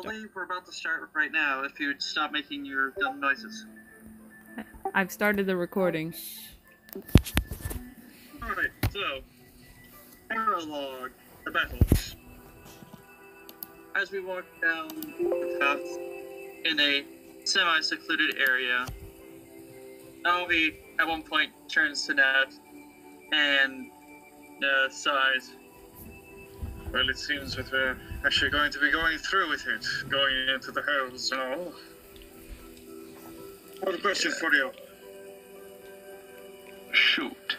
believe we're about to start right now, if you'd stop making your dumb noises. I've started the recording. Alright, so... Prologue. The battle. As we walk down the path in a semi-secluded area, Avi at one point turns to Nat and sighs. Well, it seems that we're actually going to be going through with it, going into the hells now. I have a question for you. Shoot.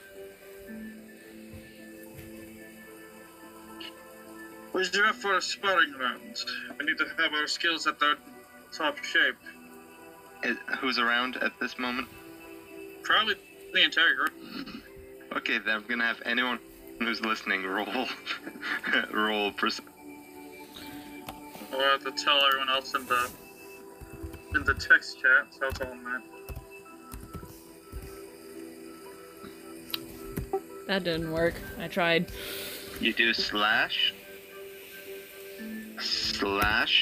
Was you up for a sparring round? We need to have our skills at their top shape. Who's around at this moment? Probably the entire group. Okay, then I'm gonna have anyone who's listening roll. roll. I'll have to tell everyone else in the text chat, so I'll tell them that. That didn't work. I tried. You do slash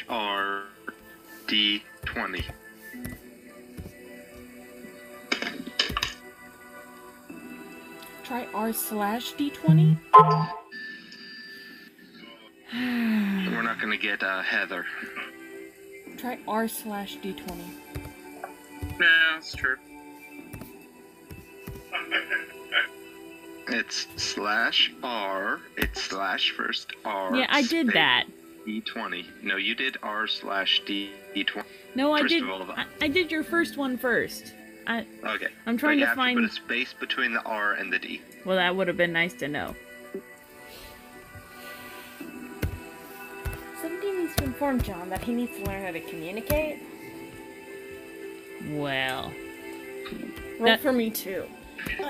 or D20. Try R/D20? We're not gonna get Heather. Try R/D20. Yeah, that's true. It's /R. It's slash first R. Yeah, I did that. D20. No, you did R/D20. No, I first did. Of all, I did your first one first. Okay. I'm trying to find. You have to put a space between the R and the D. Well, that would have been nice to know. Somebody needs to inform John that he needs to learn how to communicate. Well, Roll for me too.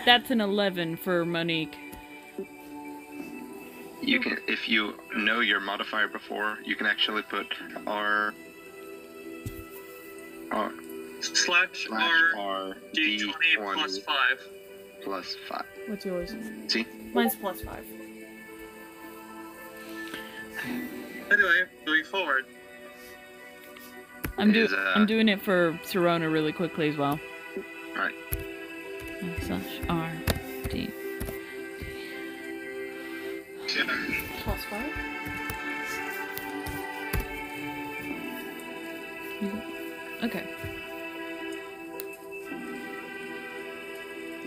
That's an 11 for Monique. You can, if you know your modifier before, you can actually put R Slash R D20 plus 5. Plus 5. What's yours? See? Mine's plus 5. Anyway, moving forward. I'm doing it for Serona really quickly as well. Alright. /R/D. Plus 5? Okay.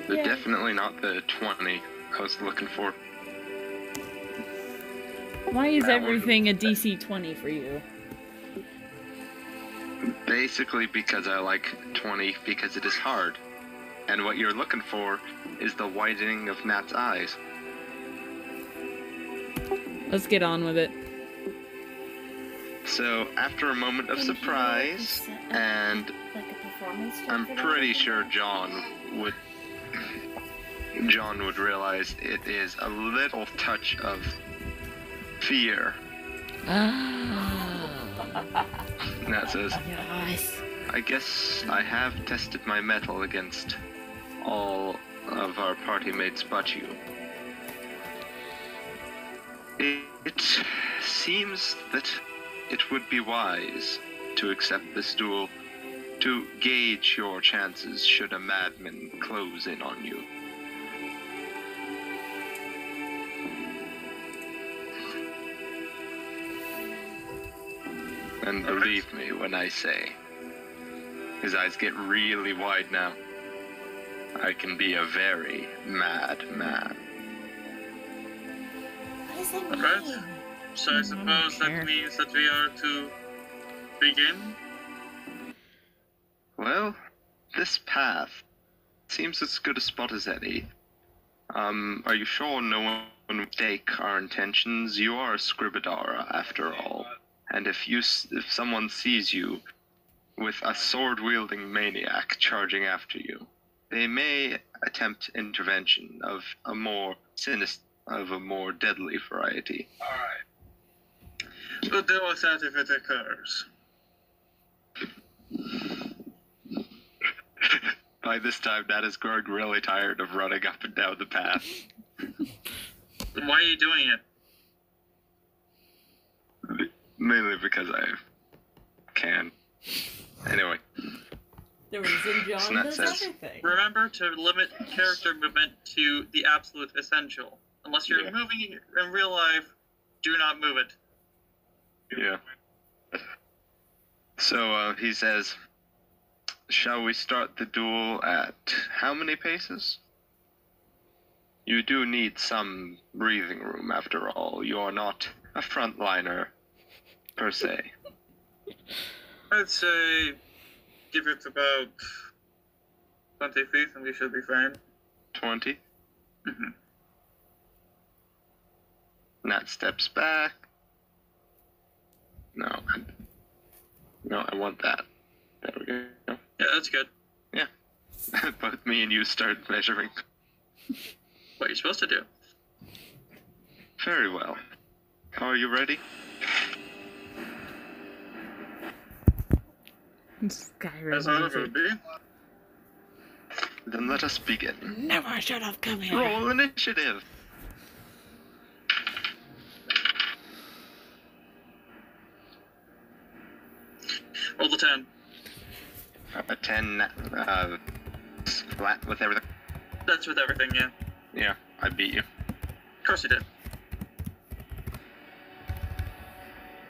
But definitely not the 20 I was looking for. Why is everything a DC 20 for you? Basically because I like 20 because it is hard. And what you're looking for is the widening of Nat's eyes. Let's get on with it. So, after a moment of surprise, and I'm pretty sure John would realize it is a little touch of fear. Nat says, I guess I have tested my mettle against all of our party mates but you. It seems that it would be wise to accept this duel to gauge your chances should a madman close in on you. And believe me when I say, his eyes get really wide now. I can be a very mad man. What does that mean? Alright. So I suppose that means that we are to begin? Well, this path seems as good a spot as any. Are you sure no one would mistake our intentions? You are a Scribadara, after all. And if someone sees you with a sword-wielding maniac charging after you, they may attempt intervention of a more sinister, of a more deadly variety. Alright. We'll deal with that if it occurs. By this time, Nat is growing really tired of running up and down the path. Why are you doing it? Mainly because can. Anyway. The reason John Snap does says- everything. Remember to limit character movement to the absolute essential. Unless you're Yeah. moving in real life, do not move it. Yeah. So he says, shall we start the duel at how many paces? You do need some breathing room after all. You are not a frontliner, per se. I'd say give it about 20 feet and we should be fine. 20? Mm-hmm. Nat steps back. No, I want that. There we go. Yeah, that's good. Both me and you start measuring. What you're supposed to do. Very well. Are you ready? Skyrim As I music. would be. Then let us begin. Never should have come here. Roll initiative. Roll the 10. A 10, flat with everything. That's with everything, yeah. Yeah, I beat you. Of course you did.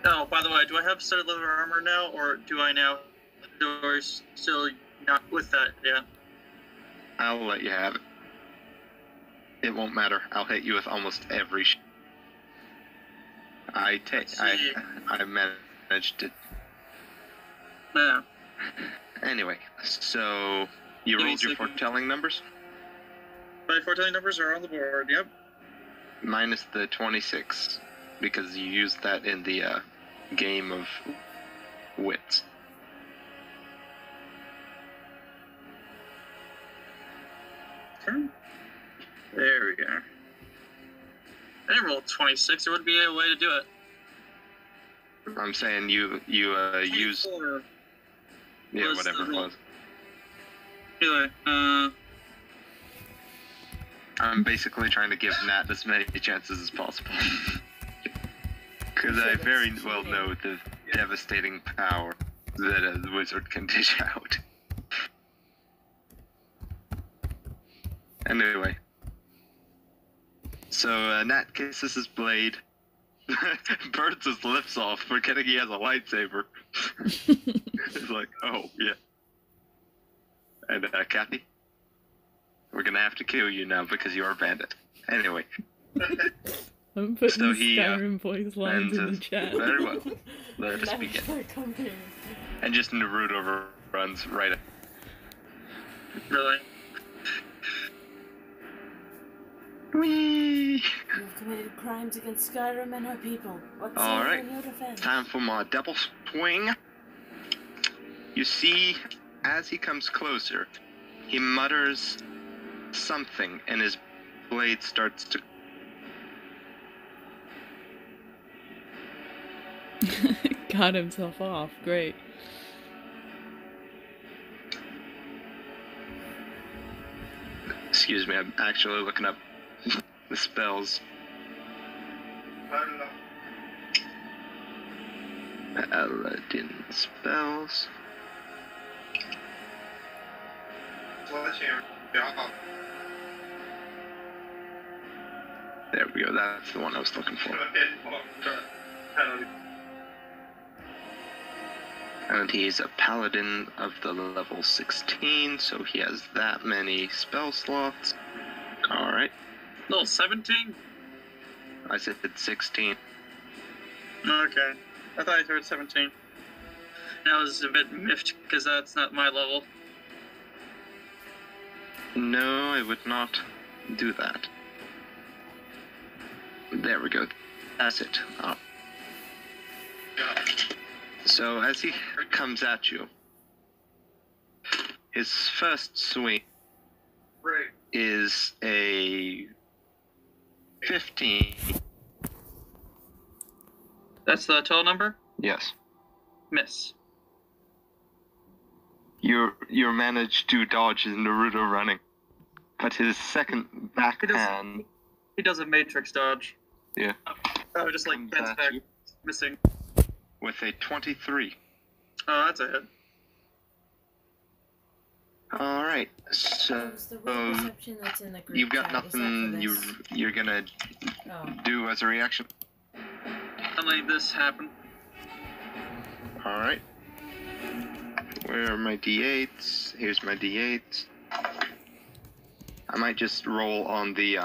Oh, by the way, do I have studded leather armor now, or do I now? Or is still not with that yet? I'll let you have it. It won't matter. I'll hit you with almost every I managed it. Yeah. Anyway, so you Give me rolled a your second. foretelling numbers? My foretelling numbers are on the board, yep. Minus the 26, because you used that in the game of wits. Okay. There we go. I didn't roll 26, there would be a way to do it. I'm saying you used 24. yeah was whatever the it roll. was. Anyway, I'm basically trying to give Nat as many chances as possible. Because I very well know the devastating power that a wizard can dish out. Anyway. So Nat kisses his blade, burns his lips off, forgetting he has a lightsaber. It's like, oh, yeah. And Kathy? We're gonna have to kill you now because you're a bandit. Anyway. I'm putting So he, Skyrim voice lines in the chat. Very well. Let us Never begin. should have come here. And just Naruto runs right up. really. Whee! You've committed crimes against Skyrim and her people. What's All right. in your defense? Time for my double swing. You see, as he comes closer, he mutters something and his blade starts to... Got himself off. Great. Excuse me, I'm actually looking up the spells. Paladin spells. There we go, that's the one I was looking for. And he's a paladin of the level 16, so he has that many spell slots. Alright, Level 17? I said 16. Okay. I thought I heard 17. I was a bit miffed because that's not my level. No, I would not do that. There we go. That's it. Oh. So as he comes at you, his first swing is a 15. That's the total number? Yes. Miss. You managed to dodge his Naruto running, but his second backhand, He does a matrix dodge. yeah, Oh, just like Comes bends at back, you. missing. with a 23. Oh, that's a hit. Alright, so It's the will perception that's in the group you've got chat. Is that for nothing this? you're gonna Oh. do as a reaction? I'll make this happen. Alright. Where are my d8s? Here's my d8s. I might just roll on the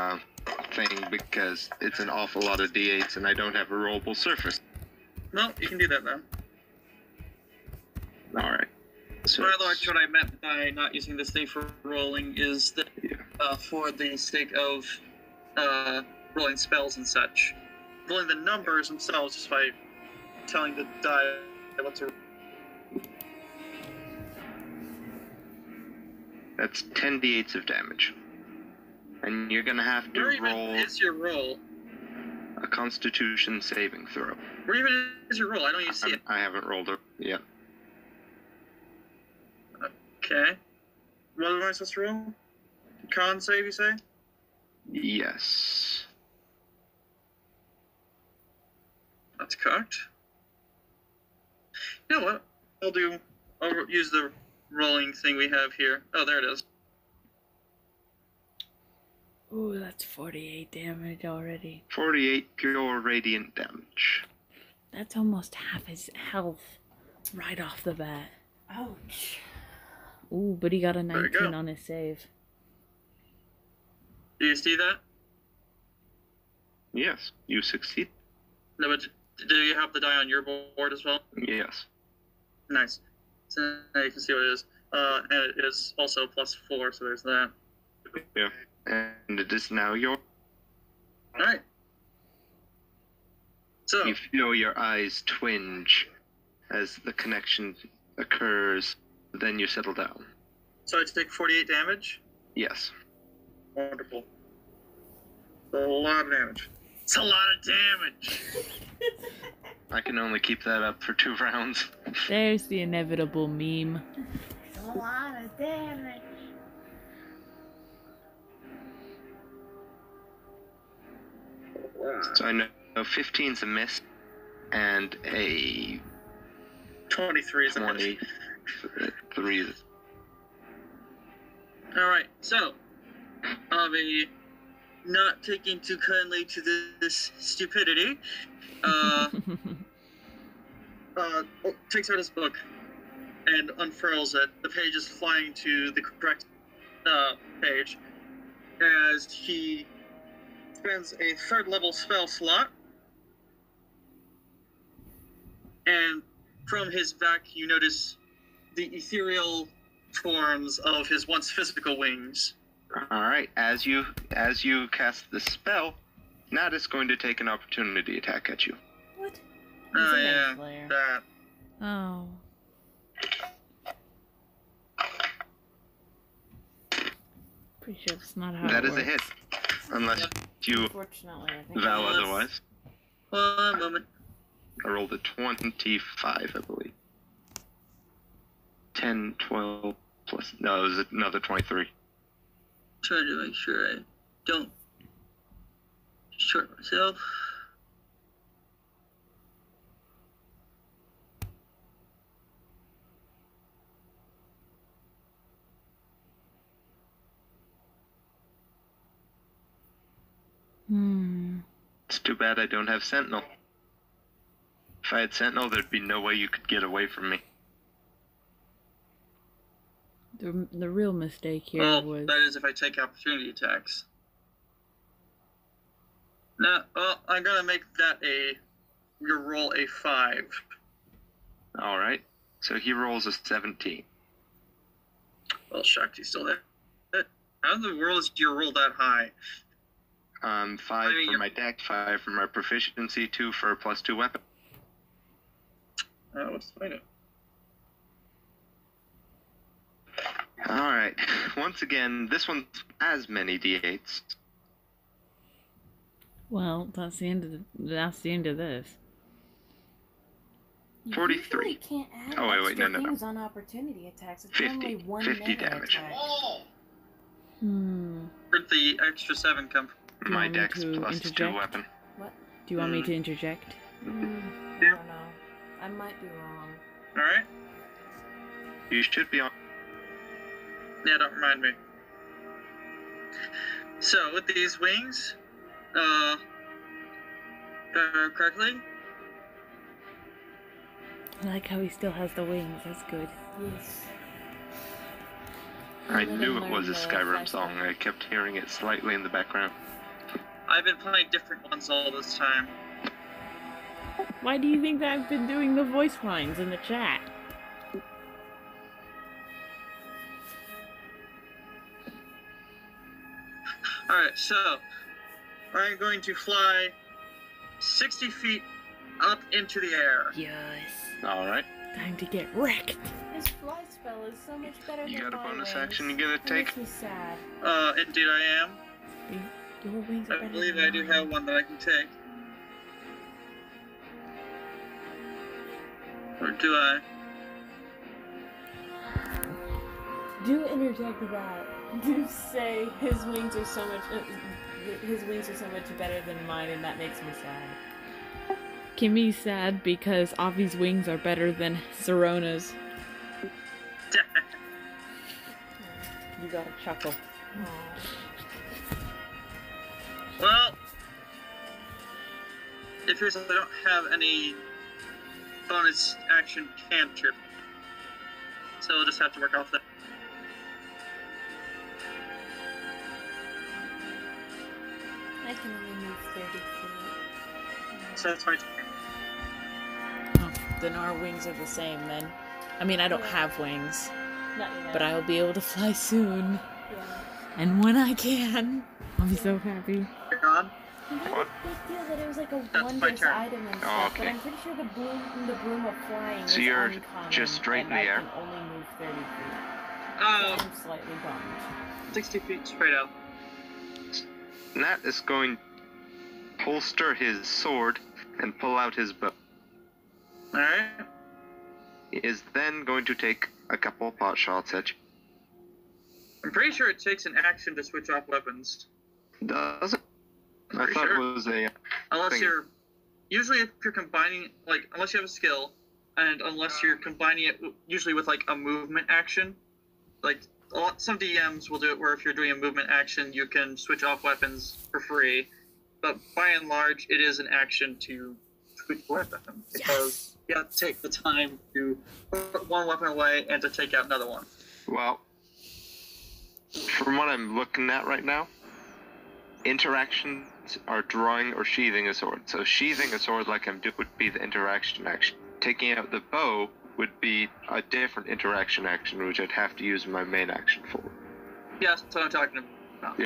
thing because it's an awful lot of d8s and I don't have a rollable surface. No, you can do that now. Alright. So By the way, what I meant by not using this thing for rolling is that for the sake of rolling spells and such. Rolling the numbers themselves just by telling the die what to. that's 10 d8s of damage. And you're gonna have to Where roll even is your roll? a Constitution saving throw. Where even is your roll? I don't even see it. I haven't rolled it yet. Okay. What am I supposed to roll? Con save, you say? Yes. That's correct. You know what? I'll use the rolling thing we have here. Oh, there it is. Ooh, that's 48 damage already. 48 pure radiant damage. That's almost half his health right off the bat. Ouch. Ooh, but he got a There you 19 go. on his save. Do you see that? Yes, you succeed. No, but do you have the die on your board as well? Yes. Nice. So now you can see what it is. And it is also +4, so there's that. Yeah. And it is now your. Alright. So, You feel your eyes twinge as the connection occurs, then you settle down. so I take 48 damage? Yes. Wonderful. A lot of damage. It's a lot of damage! I can only keep that up for 2 rounds. There's the inevitable meme. It's a lot of damage. So I know 15's a miss, and a 23 is a hit. 23 is. Alright, so, Avi, not taking too kindly to this stupidity, takes out his book and unfurls it. The page is flying to the correct page as he spends a 3rd level spell slot, and from his back you notice the ethereal forms of his once physical wings. Alright, as you cast the spell, Nat is going to take an opportunity attack at you. What? Oh He's a yeah, Lens Slayer. that. Oh. Pretty sure that's not how That it is a works. hit. Unless you Unfortunately, I think. vow otherwise. 1 moment. I rolled a 25, I believe. 10, 12, plus. No, it was another 23. Trying to make sure I don't short myself. It's too bad I don't have Sentinel. If I had Sentinel, there'd be no way you could get away from me. The real mistake here Well, was... that is if I take opportunity attacks. No, well, I'm gonna make that your roll a 5. Alright. So he rolls a 17. Well, Shakti's still there. How in the world is your roll that high? 5 I mean, for you're- my deck, 5 for my proficiency, 2 for a +2 weapon. Let's find it. Alright. Once again, this one has many d8s. Well, that's the end of this. You 43. usually can't add Oh, wait, extra no. things on opportunity attacks. It's 50. only 1 50 mega damage. attack. Where'd the extra 7 come from? Do you My want me deck's to +2 interject? weapon. What? Do you want me to interject? I don't know. I might be wrong. Alright. You should be on. Yeah, don't remind me. So, with these wings, if I remember correctly, I like how he still has the wings. That's good. Yes. I Let knew him it was a learn the Skyrim song. lifestyle. I kept hearing it slightly in the background. I've been playing different ones all this time. Why do you think that I've been doing the voice lines in the chat? Alright, so I'm going to fly 60 feet up into the air. Yes. Alright. Time to get wrecked. His fly spell is so much better You than got a my bonus wings. action you're gonna It take? makes me sad. Indeed I am. Your wings are I better believe than I do mine. have one that I can take. Or do I? Do interject that. Do say his wings are so much better than mine, and that makes me sad. Kimmy's sad because Avi's wings are better than Serona's. You gotta chuckle. Well, it appears that I don't have any bonus action cantrip, so I'll just have to work off that. I can only move 30 feet. So that's my turn. Oh, then our wings are the same then. I mean, I don't have wings, Not yet. but I will be able to fly soon. Yeah. And when I can, I'll be so happy. You're gone? He made What? a big deal that it was like a That's my wondrous turn. item and Oh, stuff, okay. but I'm pretty sure the broom of flying So is you're uncommon, just straight and in the air? I can only move 30 feet. So Oh, I'm slightly bummed. 60 feet straight out. Nat is going to holster his sword and pull out his bow. Alright. He is then going to take a couple pot shots at you. I'm pretty sure it takes an action to switch off weapons. Does it? I Pretty thought sure. it was a Unless thing. you're... Usually if you're combining... Like, unless you have a skill, and unless you're combining it usually with, like, a movement action. Like, some DMs will do it where if you're doing a movement action, you can switch off weapons for free. But by and large, it is an action to switch weapons. Because you have to take the time to put one weapon away and to take out another one. Well, from what I'm looking at right now, interactions are drawing or sheathing a sword. So sheathing a sword like I'm doing would be the interaction action. Taking out the bow would be a different interaction action, which I'd have to use my main action for. Yeah, that's what I'm talking about. Yeah.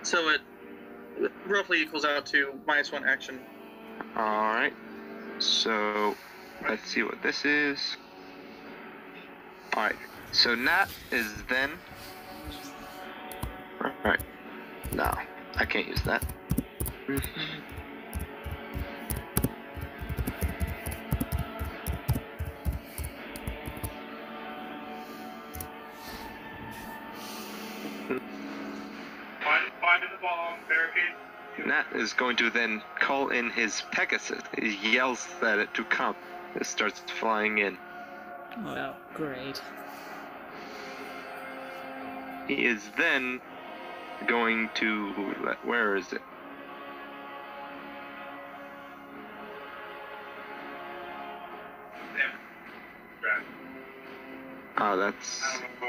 So it roughly equals out to -1 action. Alright, so let's see what this is. Alright, so Nat is then... Alright, no, I can't use that. Finding the bomb, barricade. Nat is going to then call in his Pegasus. He yells at it to come. It starts flying in. Oh, great. He is then going to... Where is it? Oh, that's...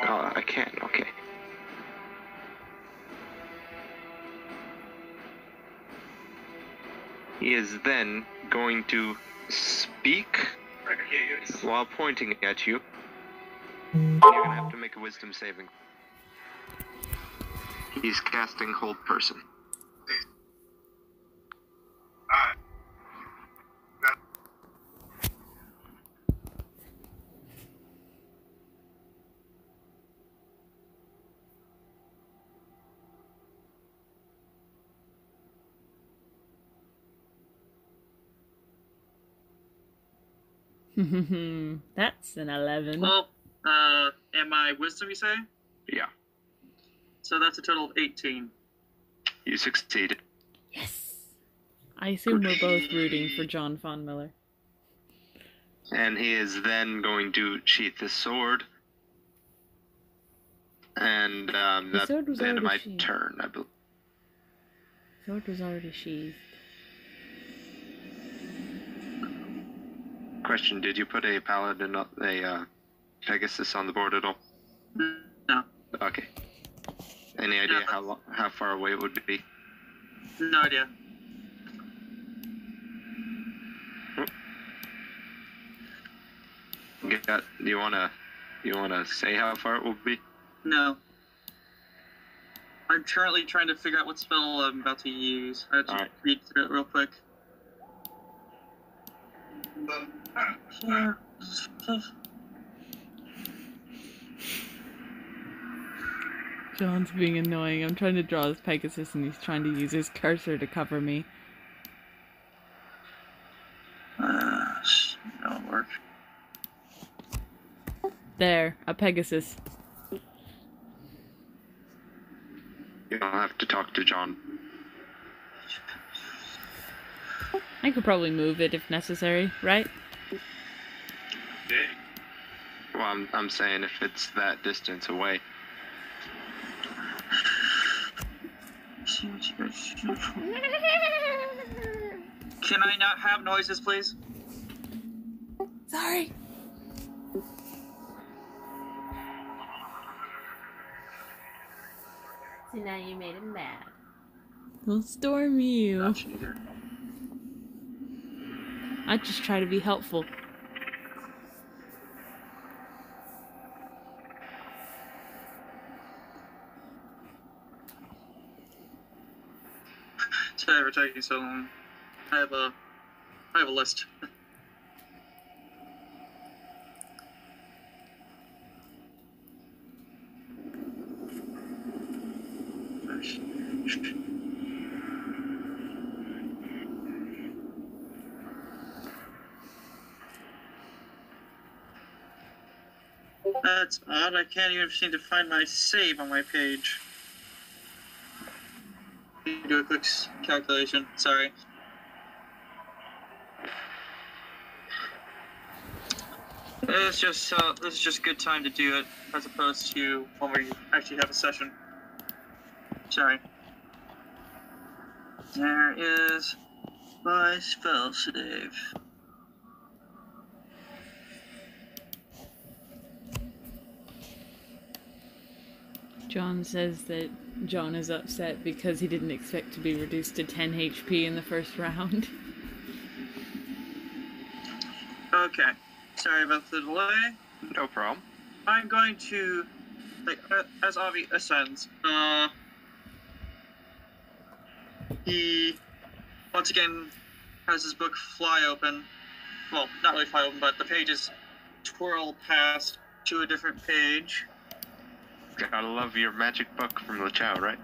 Oh, I can't. Okay. He is then going to speak while pointing at you. You're gonna have to make a wisdom saving. He's casting Hold Person. That's an 11. Well, and my wisdom, you say? Yeah, So that's a total of 18. you succeeded. Yes! I assume we're both rooting for John Von Miller. And he is then going to sheath his sword. And that's sword was the end of my already sheathed. turn, I believe. Sword was already sheathed. Question, did you put a paladin, a Pegasus on the board at all? No. Okay. Any idea how far away it would be? No idea. Do you wanna say how far it will be? No. I'm currently trying to figure out what spell I'm about to use. I have to read through it real quick. John's being annoying. I'm trying to draw his Pegasus and he's trying to use his cursor to cover me. That'll work. There, a Pegasus. You don't have to talk to John. I could probably move it if necessary, right? Well, I'm saying if it's that distance away. Can I not have noises, please? Sorry. So now you made him mad. Don't storm you. Not either. I just try to be helpful. Sorry for taking so long. I have a list. That's odd. I can't even seem to find my save on my page. Do a quick calculation. Sorry. It's just this is just good time to do it, as opposed to when we actually have a session. Sorry. There is my spell save. John says that John is upset because he didn't expect to be reduced to 10 HP in the first round. Okay. Sorry about the delay. No problem. I'm going to, like, as Avi ascends, he once again has his book fly open. Well, not really fly open, but the pages twirl past to a different page. Gotta love your magic book from the Chow, right?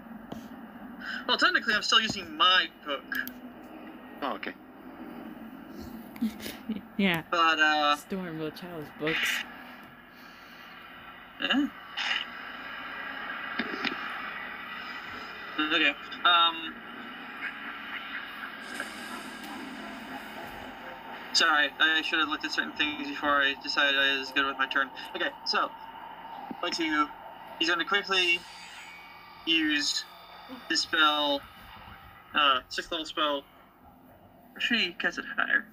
Well, technically, I'm still using my book, Oh, okay. Yeah. but Storm will Chow's books. yeah. Okay. Sorry, I should have looked at certain things before I decided I was good with my turn. Okay, so he's going to quickly use this spell, 6th level spell. Actually, he casts it higher.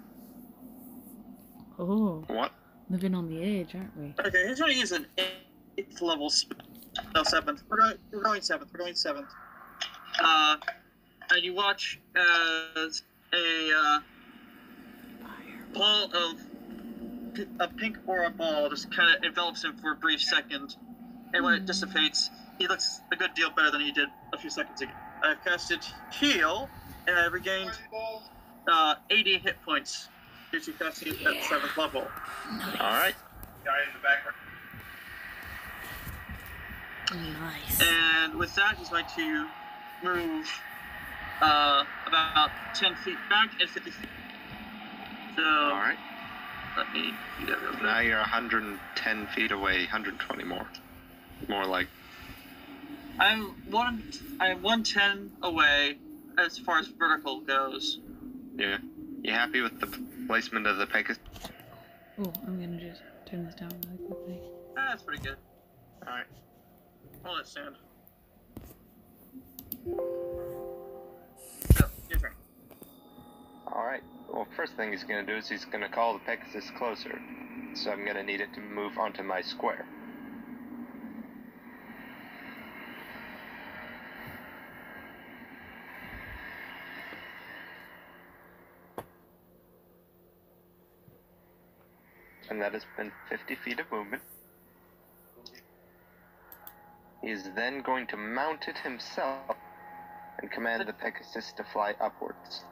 Oh, What? living on the edge, aren't we? Okay, he's going to use an 8th level spell. No, 7th. We're going 7th. We're going 7th. And you watch as a ball of a pink aura ball just kind of envelops him for a brief second, and when it dissipates, he looks a good deal better than he did a few seconds ago. I've casted Heal, and I've regained 80 hit points due to casting it at 7th level. Alright. Guy in the background. Nice. And with that, he's going to move about 10 feet back and 50 feet. So, Alright. let me do that real quick. Now you're 110 feet away, 120 more. More like. I'm 110 away as far as vertical goes. Yeah. You happy with the placement of the Pegasus? Oh, I'm gonna just turn this down really quickly. That's pretty good. Alright. I'll let stand. So, your turn. Alright. Well, first thing he's gonna do is he's gonna call the Pegasus closer. So I'm gonna need it to move onto my square. And that has been 50 feet of movement. He is then going to mount it himself and command the Pegasus to fly upwards.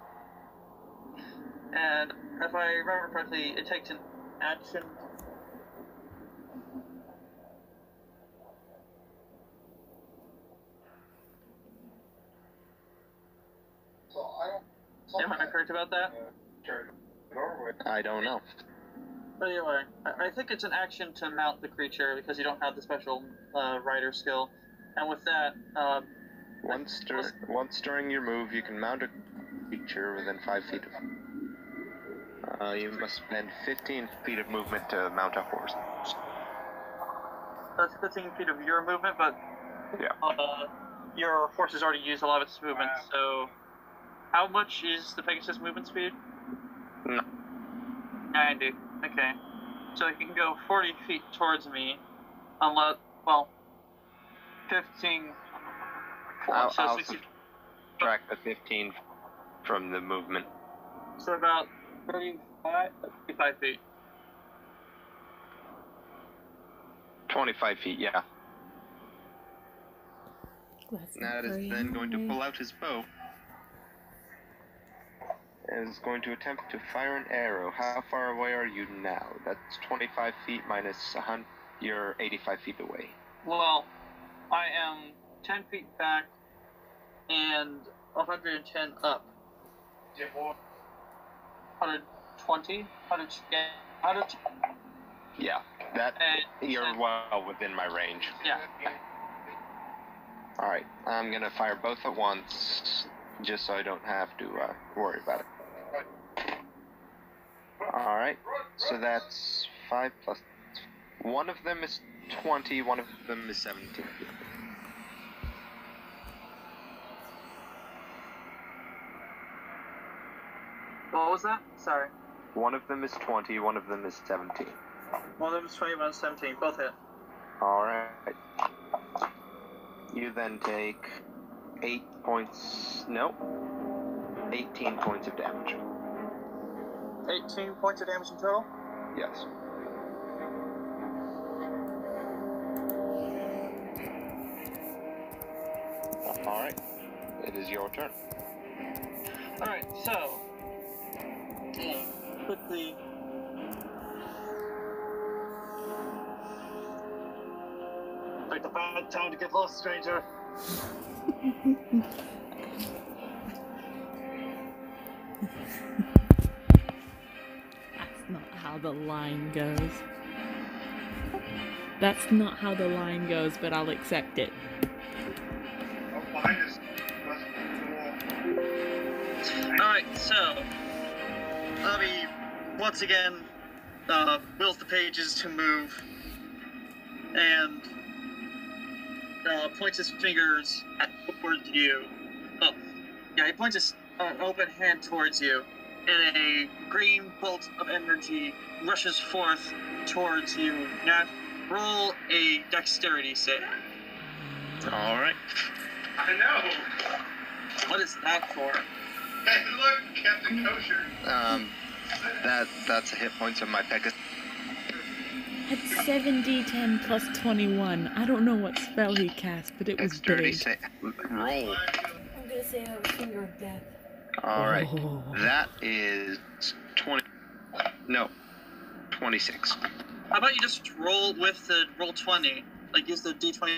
And if I remember correctly, it takes an action. Am I correct about that? I don't know. But anyway, I think it's an action to mount the creature because you don't have the special rider skill. And with that, Once during your move, you can mount a creature within 5 feet of him. You must spend 15 feet of movement to mount a horse. that's 15 feet of your movement, but Yeah. your horse has already used a lot of its movement, so how much is the Pegasus movement speed? No. 90. Okay. So he can go 40 feet towards me, unless, well, 15. I'll So 60. subtract the 15 from the movement. So about 35 feet. 25 feet, yeah. That's Nat is then going to pull out his bow and is going to attempt to fire an arrow. How far away are you now? That's 25 feet minus 100. You're 85 feet away. Well, I am 10 feet back and 110 up. 120? 100? Yeah, that And you're well within my range. yeah. Alright, I'm gonna fire both at once, just so I don't have to worry about it. Alright, so that's 5 plus... One of them is 20, one of them is 17. What was that? Sorry. One of them is 20, one of them is 17. One of them is 20, one is 17. Both hit. Alright. You then take 8 points... No. 18 points of damage. 18 points of damage in total? Yes. Alright. It is your turn. Alright, so... quickly... Like the bad time to get lost, stranger. That's not how the line goes. That's not how the line goes, but I'll accept it. Alright, so... Avi, once again, wills the pages to move, and points his fingers towards you. Oh, yeah, he points his open hand towards you, and a green bolt of energy rushes forth towards you. Now, roll a dexterity save. Alright. I know. What is that for? Hey, look, Captain Kosher. That's a hit points of my Pegasus. Had 7d10 plus 21. I don't know what spell he cast, but it was Dexterity big. save. Roll. I'm gonna say I was finger of death. Alright. Oh. That is 20. No. 26. How about you just roll with the roll 20? Like, use the d20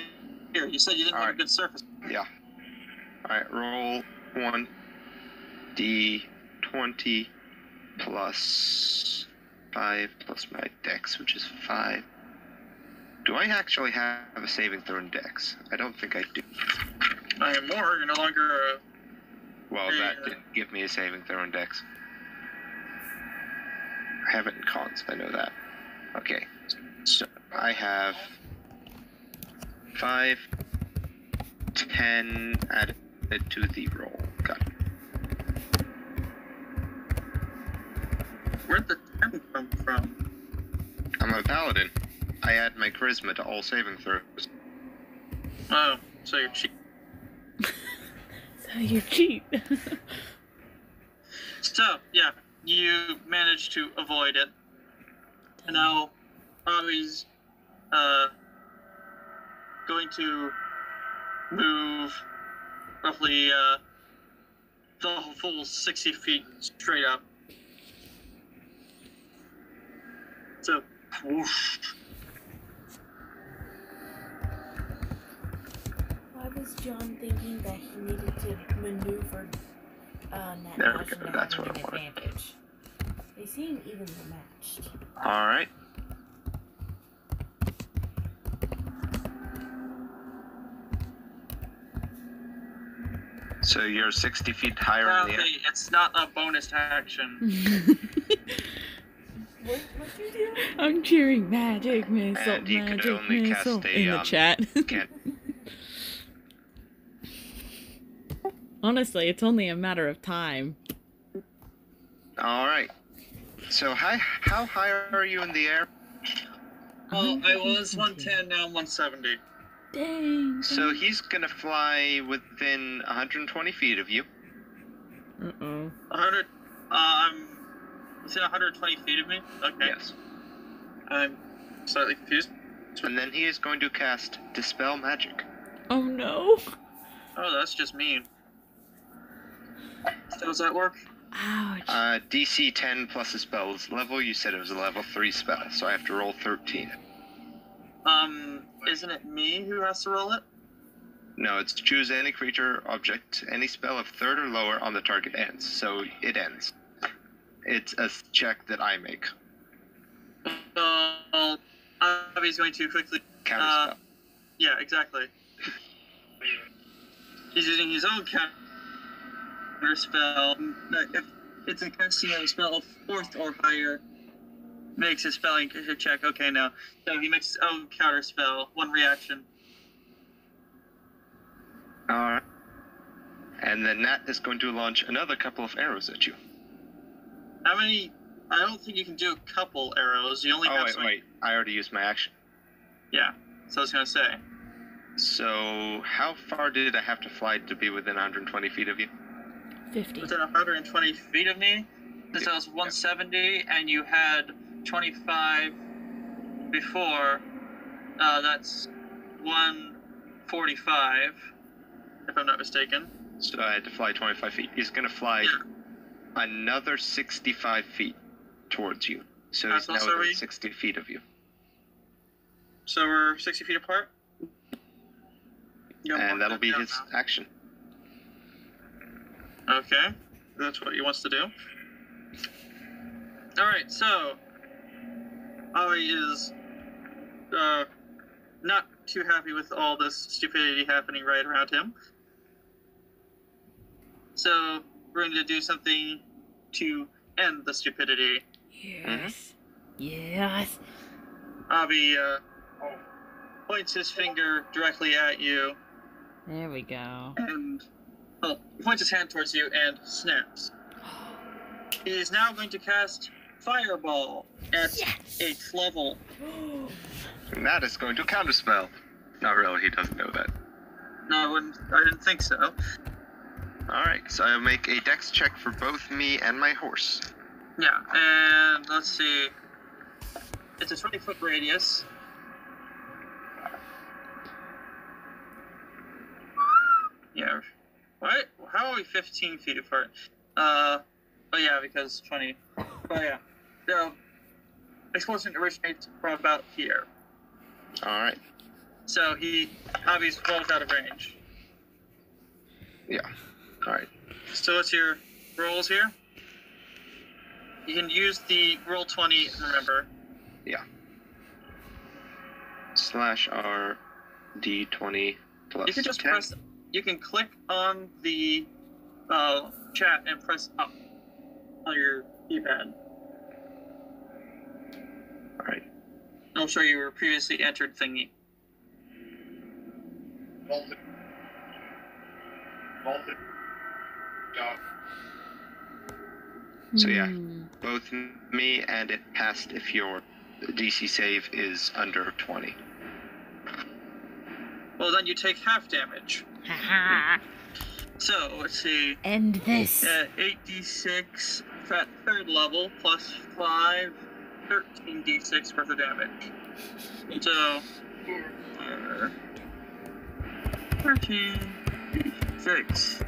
here. You said you didn't have a Alright. good surface. Yeah. Alright, roll 1 d20 plus 5 plus my dex, which is 5. Do I actually have a saving throw in dex? I don't think I do. I am more. You're no longer Well, that didn't give me a saving throw in dex. I have it in cons, I know that. Okay, so I have 5, 10 added to the roll. Got it. Where'd the 10 come from? I'm a paladin. I add my charisma to all saving throws. Oh, so you're cheap. So you cheat. So, yeah, you managed to avoid it. And now, Avi's going to move roughly the full 60 feet straight up. So, whoosh. Why was John thinking that he needed to maneuver that There we motion go, to that's have what an I wanted. advantage? They seem evenly matched. Alright. So you're 60 feet higher in the air? Apparently, it's not a bonus action. What you do? I'm cheering magic missile, And you could magic only missile cast a, in the chat. Can't. Honestly, it's only a matter of time. Alright. So how high are you in the air? Well, I was 110, now I'm 170. Dang. So he's gonna fly within 120 feet of you. Uh-oh. 100, I'm within 120 feet of me? Okay. Yes. I'm slightly confused. And then he is going to cast Dispel Magic. Oh no. Oh, that's just mean. So does that work? Ouch. DC 10 plus the spell's level. You said it was a level 3 spell, so I have to roll 13. Isn't it me who has to roll it? No, it's choose any creature, object, any spell of 3rd or lower on the target ends. So it ends. It's a check that I make. So, Avi's going to quickly... Counter spell. Yeah, exactly. He's using his own counter spell. If it's a casting of a spell of 4th or higher, makes a spelling check. Okay, now. So he makes his own counter spell. 1 reaction. Alright. And then Nat is going to launch another couple of arrows at you. How many... I don't think you can do a couple arrows. You only have some... Wait. I already used my action. Yeah, so I was going to say. So, how far did I have to fly to be within 120 feet of you? 50. Within 120 feet of me, this was 170, and you had 25 before. That's 145, if I'm not mistaken. So I had to fly 25 feet. He's going to fly another 65 feet towards you. So he's now within 60 feet of you. So we're 60 feet apart? And that'll be his action. Okay, that's what he wants to do. Alright, so Avi is not too happy with all this stupidity happening right around him. So we're going to do something to end the stupidity. Yes. Yes. Avi points his finger directly at you There we go. and points his hand towards you and snaps. He is now going to cast Fireball at 8th level. And that is going to counterspell. Not really, he doesn't know that. No, I didn't think so. Alright, so I'll make a dex check for both me and my horse. Yeah, and let's see. It's a 20-foot radius. Yeah. What? How are we 15 feet apart? Oh yeah, because 20. Oh yeah. The explosion originates from about here. Alright. So he obviously falls out of range. Yeah. Alright. So what's your rolls here? You can use the roll 20, remember. Yeah. /R D20 plus You can just 10. press. You can click on the chat and press up on your keypad. I'll show you your previously entered thingy. Vaulted. Dog. So yeah, both me and it passed if your DC save is under 20. Well, then you take half damage. So, let's see. End this. 8d6 at 3rd level, plus 5, 13d6 worth of damage. So, 13d6.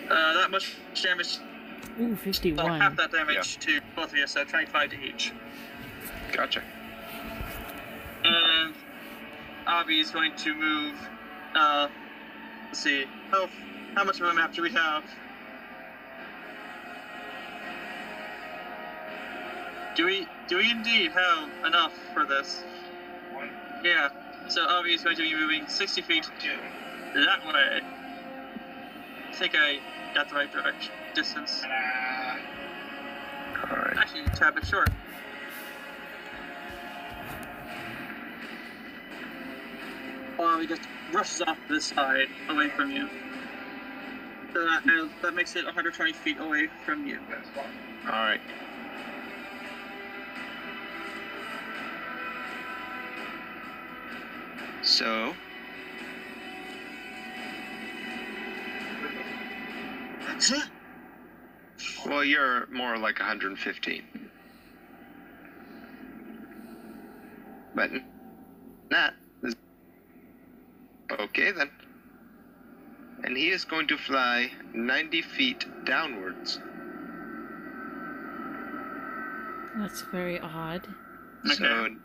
That much damage. Ooh, 51. Half that damage to both of you, so 25 to each. Gotcha. And Avi is going to move. Let's see. How much of a map do we have? Do we indeed have enough for this? Yeah. So Avi is going to be moving 60 feet that way. I think I got the right direction, distance. Alright. Actually, a tad bit short. He just rushes off to this side, away from you. So that makes it 120 feet away from you. Alright. So, well, you're more like 115. But Nat is okay then. And he is going to fly 90 feet downwards. That's very odd. Okay.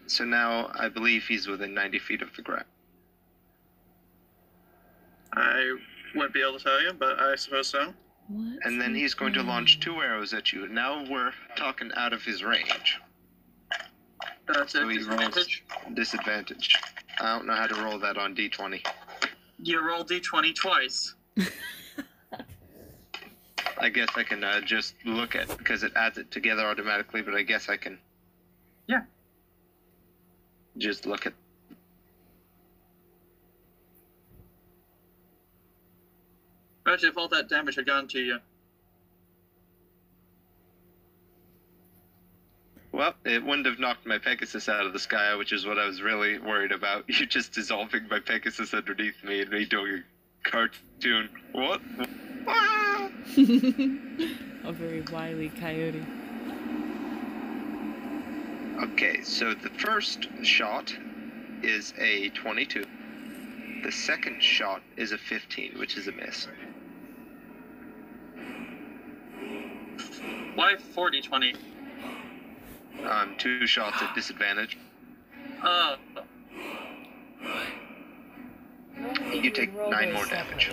So now I believe he's within 90 feet of the ground. I wouldn't be able to tell you, but I suppose so. And then he's going to launch 2 arrows at you. Now we're talking out of his range. That's So a he disadvantage. rolls disadvantage. I don't know how to roll that on D20. You roll d20 twice. I guess I can just look at, because it adds it together automatically, but I guess I can... Yeah. Just look at... Imagine if all that damage had gone to you. Well, it wouldn't have knocked my Pegasus out of the sky, which is what I was really worried about. You just dissolving my Pegasus underneath me and me doing a cartoon. What? Ah! A very wily coyote. Okay, so the first shot is a 22. The second shot is a 15, which is a miss. Why 40-20? 2 shots at disadvantage. Oh. You take 9 more damage.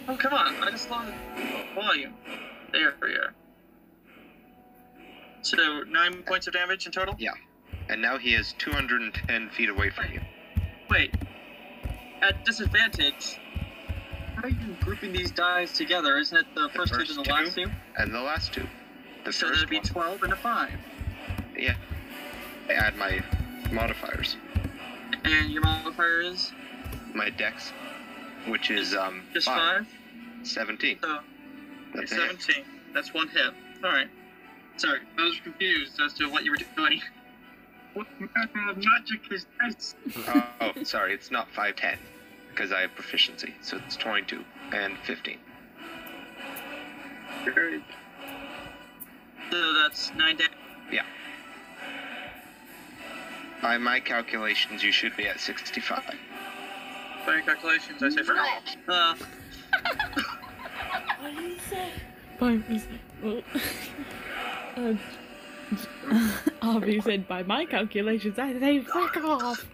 Oh, come on. I just lost volume. There we are. So, 9 points of damage in total? Yeah. And now he is 210 feet away from you. Wait. At disadvantage, how are you grouping these dice together? Isn't it the first 2 and the last 2? And the last 2. The So first that'd be one. 12 and a 5. Yeah. I add my modifiers. And your modifier is? My dex, which is Just 5? 17. So, That's you're a hit. 17. That's 1 hit. Alright. Sorry, I was confused as to what you were doing. What magic is this? Oh, sorry, it's not 5'10", because I have proficiency, so it's 22 and 15. Very. So that's 9 damage. Yeah. By my calculations, you should be at 65. By your calculations, I say for What did he say? Avi said, by my calculations, I say fuck off.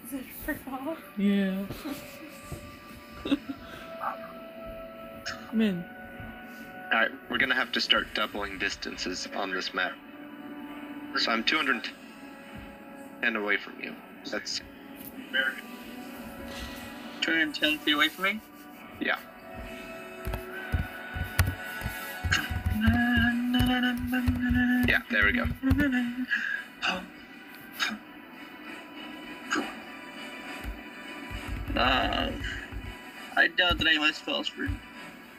Is it frick off? Yeah. Man. Alright, we're gonna have to start doubling distances on this map. So I'm 210 away from you. That's 210 feet away from me? Yeah. Yeah, there we go. I doubt that any of my spells were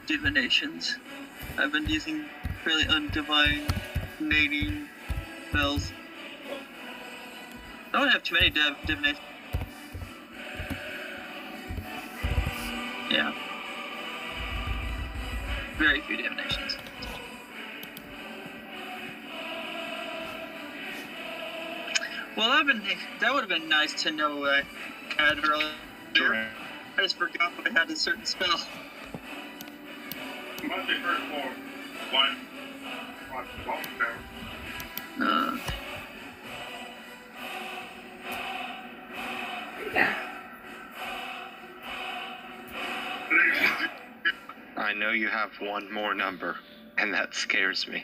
divinations. I've been using fairly undivinating spells. I don't have too many divinations. Yeah. Very few divinations. Well, that would have been nice to know I had earlier. I just forgot I had a certain spell. Must be first floor. One. I know you have one more number, and that scares me.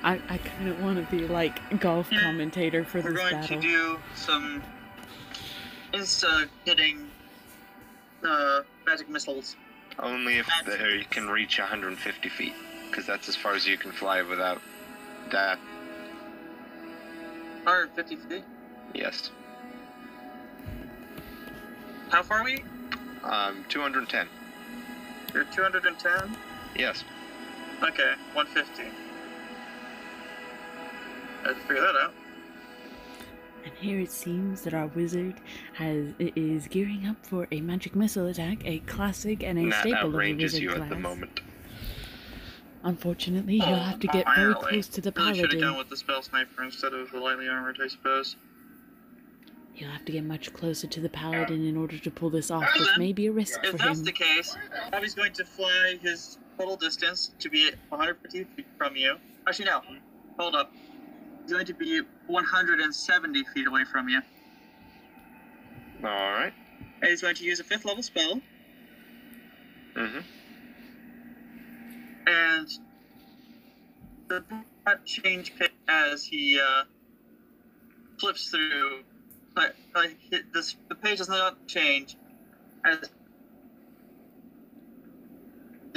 I kind of want to be like golf commentator for We're this going battle. to do some insta-hitting magic missiles. Only if you can reach 150 feet, because that's as far as you can fly without that. 150 feet? Yes. How far are we? 210. You're 210? Yes. Okay, 150. Let's figure that out. And here it seems that our wizard is gearing up for a magic missile attack, a classic and a That staple of the outranges wizard you class. at the moment. Unfortunately, you'll have to get very close to the Really should have gone paladin. with the spell sniper instead of the lightly armored, I suppose. You'll have to get much closer to the paladin in order to pull this off, which Then, may be a risk If for that's him. the case, Bobby's going to fly his total distance to be 150 feet from you. Actually, no. Hold up. He's going to be 170 feet away from you. Alright. And he's going to use a 5th level spell. Mm-hmm. And the not change as he flips through. But the page does not change as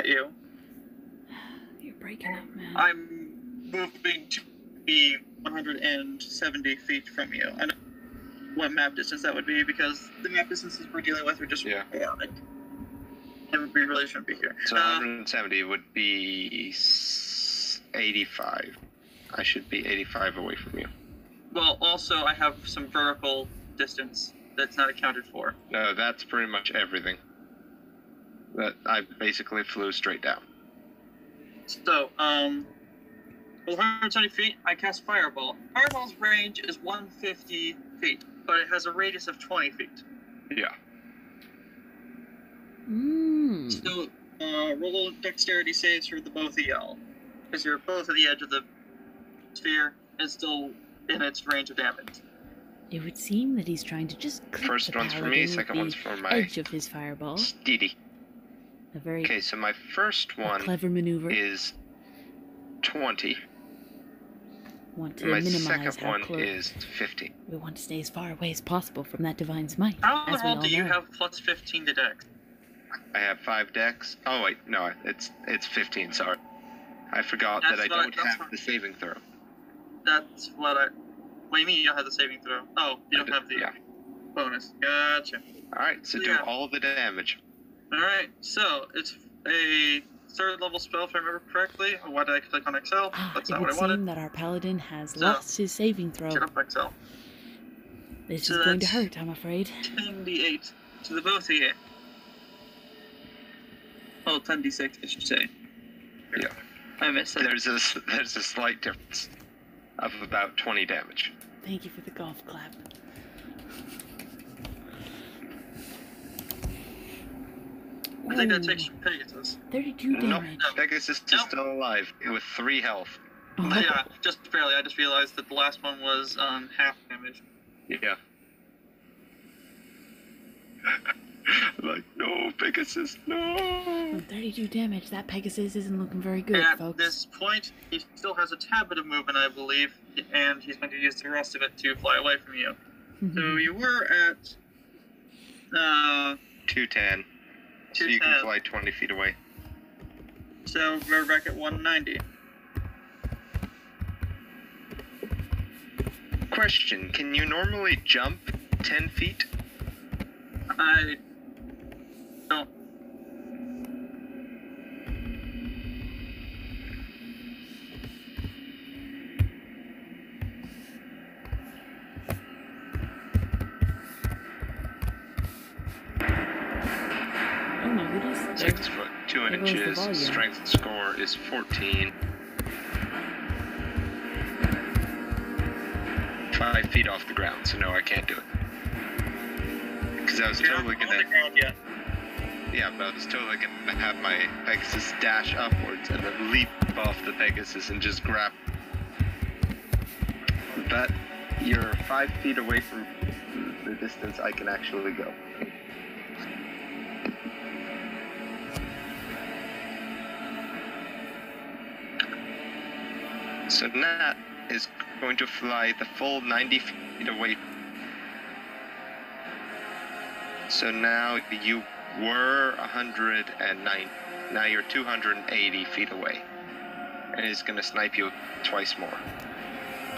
you. You're breaking up, man. I'm moving to be 170 feet from you. I don't know what map distance that would be because the map distances we're dealing with are just chaotic. And we really shouldn't be here. So 170 would be 85. I should be 85 away from you. Well, also I have some vertical distance that's not accounted for. No, that's pretty much everything. That I basically flew straight down. So, with 170 feet, I cast Fireball. Fireball's range is 150 feet, but it has a radius of 20 feet. Yeah. So, roll dexterity saves for the both of y'all. Because you're both at the edge of the sphere and still in its range of damage. It would seem that he's trying to just clip First the one's for paladin me, with second the one's for my edge of his fireball. steady. A very Okay, so my first one clever maneuver. is 20. Want to And my minimize second how one close. is 50. We want to stay as far away as possible from that divine smite. How in as the we world all do you know. have plus 15 to dex? I have 5 decks. Oh wait, no, it's 15. Sorry, I forgot that I don't have the saving throw. That's what I... What do you mean you don't have the saving throw? Oh, you don't have the Yeah. bonus. Gotcha. All right, so do Yeah. all the damage. Alright, so it's a 3rd level spell if I remember correctly. Why did I click on Excel? That's It not would what I wanted. seem that our paladin has So, lost his saving throw. Get up Excel. This so is going to that's- hurt, I'm afraid. 10d8 to the both of you. Oh, 10d6, I should say. Yeah. I missed it. There's a slight difference of about 20 damage. Thank you for the golf clap. I think that Ooh, takes Pegasus. 32 Nope, damage. Pegasus is Nope. still alive with 3 health. Oh, Yeah, just barely. I just realized that the last one was half damage. Yeah. Like, no, Pegasus, no. 32 damage. That Pegasus isn't looking very good, At folks. this point, he still has a tad bit of movement, I believe. and he's going to use the rest of it to fly away from you. So you were at 210. So you can fly 20 feet away. So we're back at 190. Question, can you normally jump 10 feet? I don't. Oh my goodness. 6 foot 2 there goes the inches. volume. Strength score is 14. 5 feet off the ground, so no, I can't do it. Because I was totally gonna. Yeah, but I was totally gonna have my Pegasus dash upwards and then leap off the Pegasus and just grab. But you're 5 feet away from the distance I can actually go. So Nat is going to fly the full 90 feet away. So now you were 109. Now you're 280 feet away. And he's going to snipe you twice more.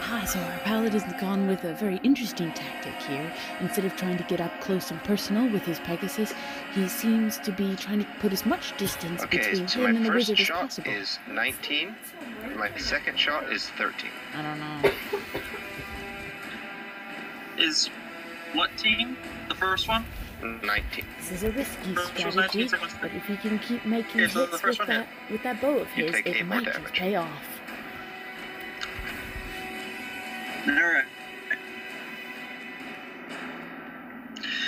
Ah, so our paladin's gone with a very interesting tactic here. Instead of trying to get up close and personal with his Pegasus, he seems to be trying to put as much distance Okay, between so him my and the first wizard as shot possible. is 19. My second shot is 13. I don't know. Is what team? The first one? 19. This is a risky First one's strategy, 19, second one's but if he can keep making Okay, so the hits first with one that bow of You his, take 8 it more might just damage. pay off. Alright.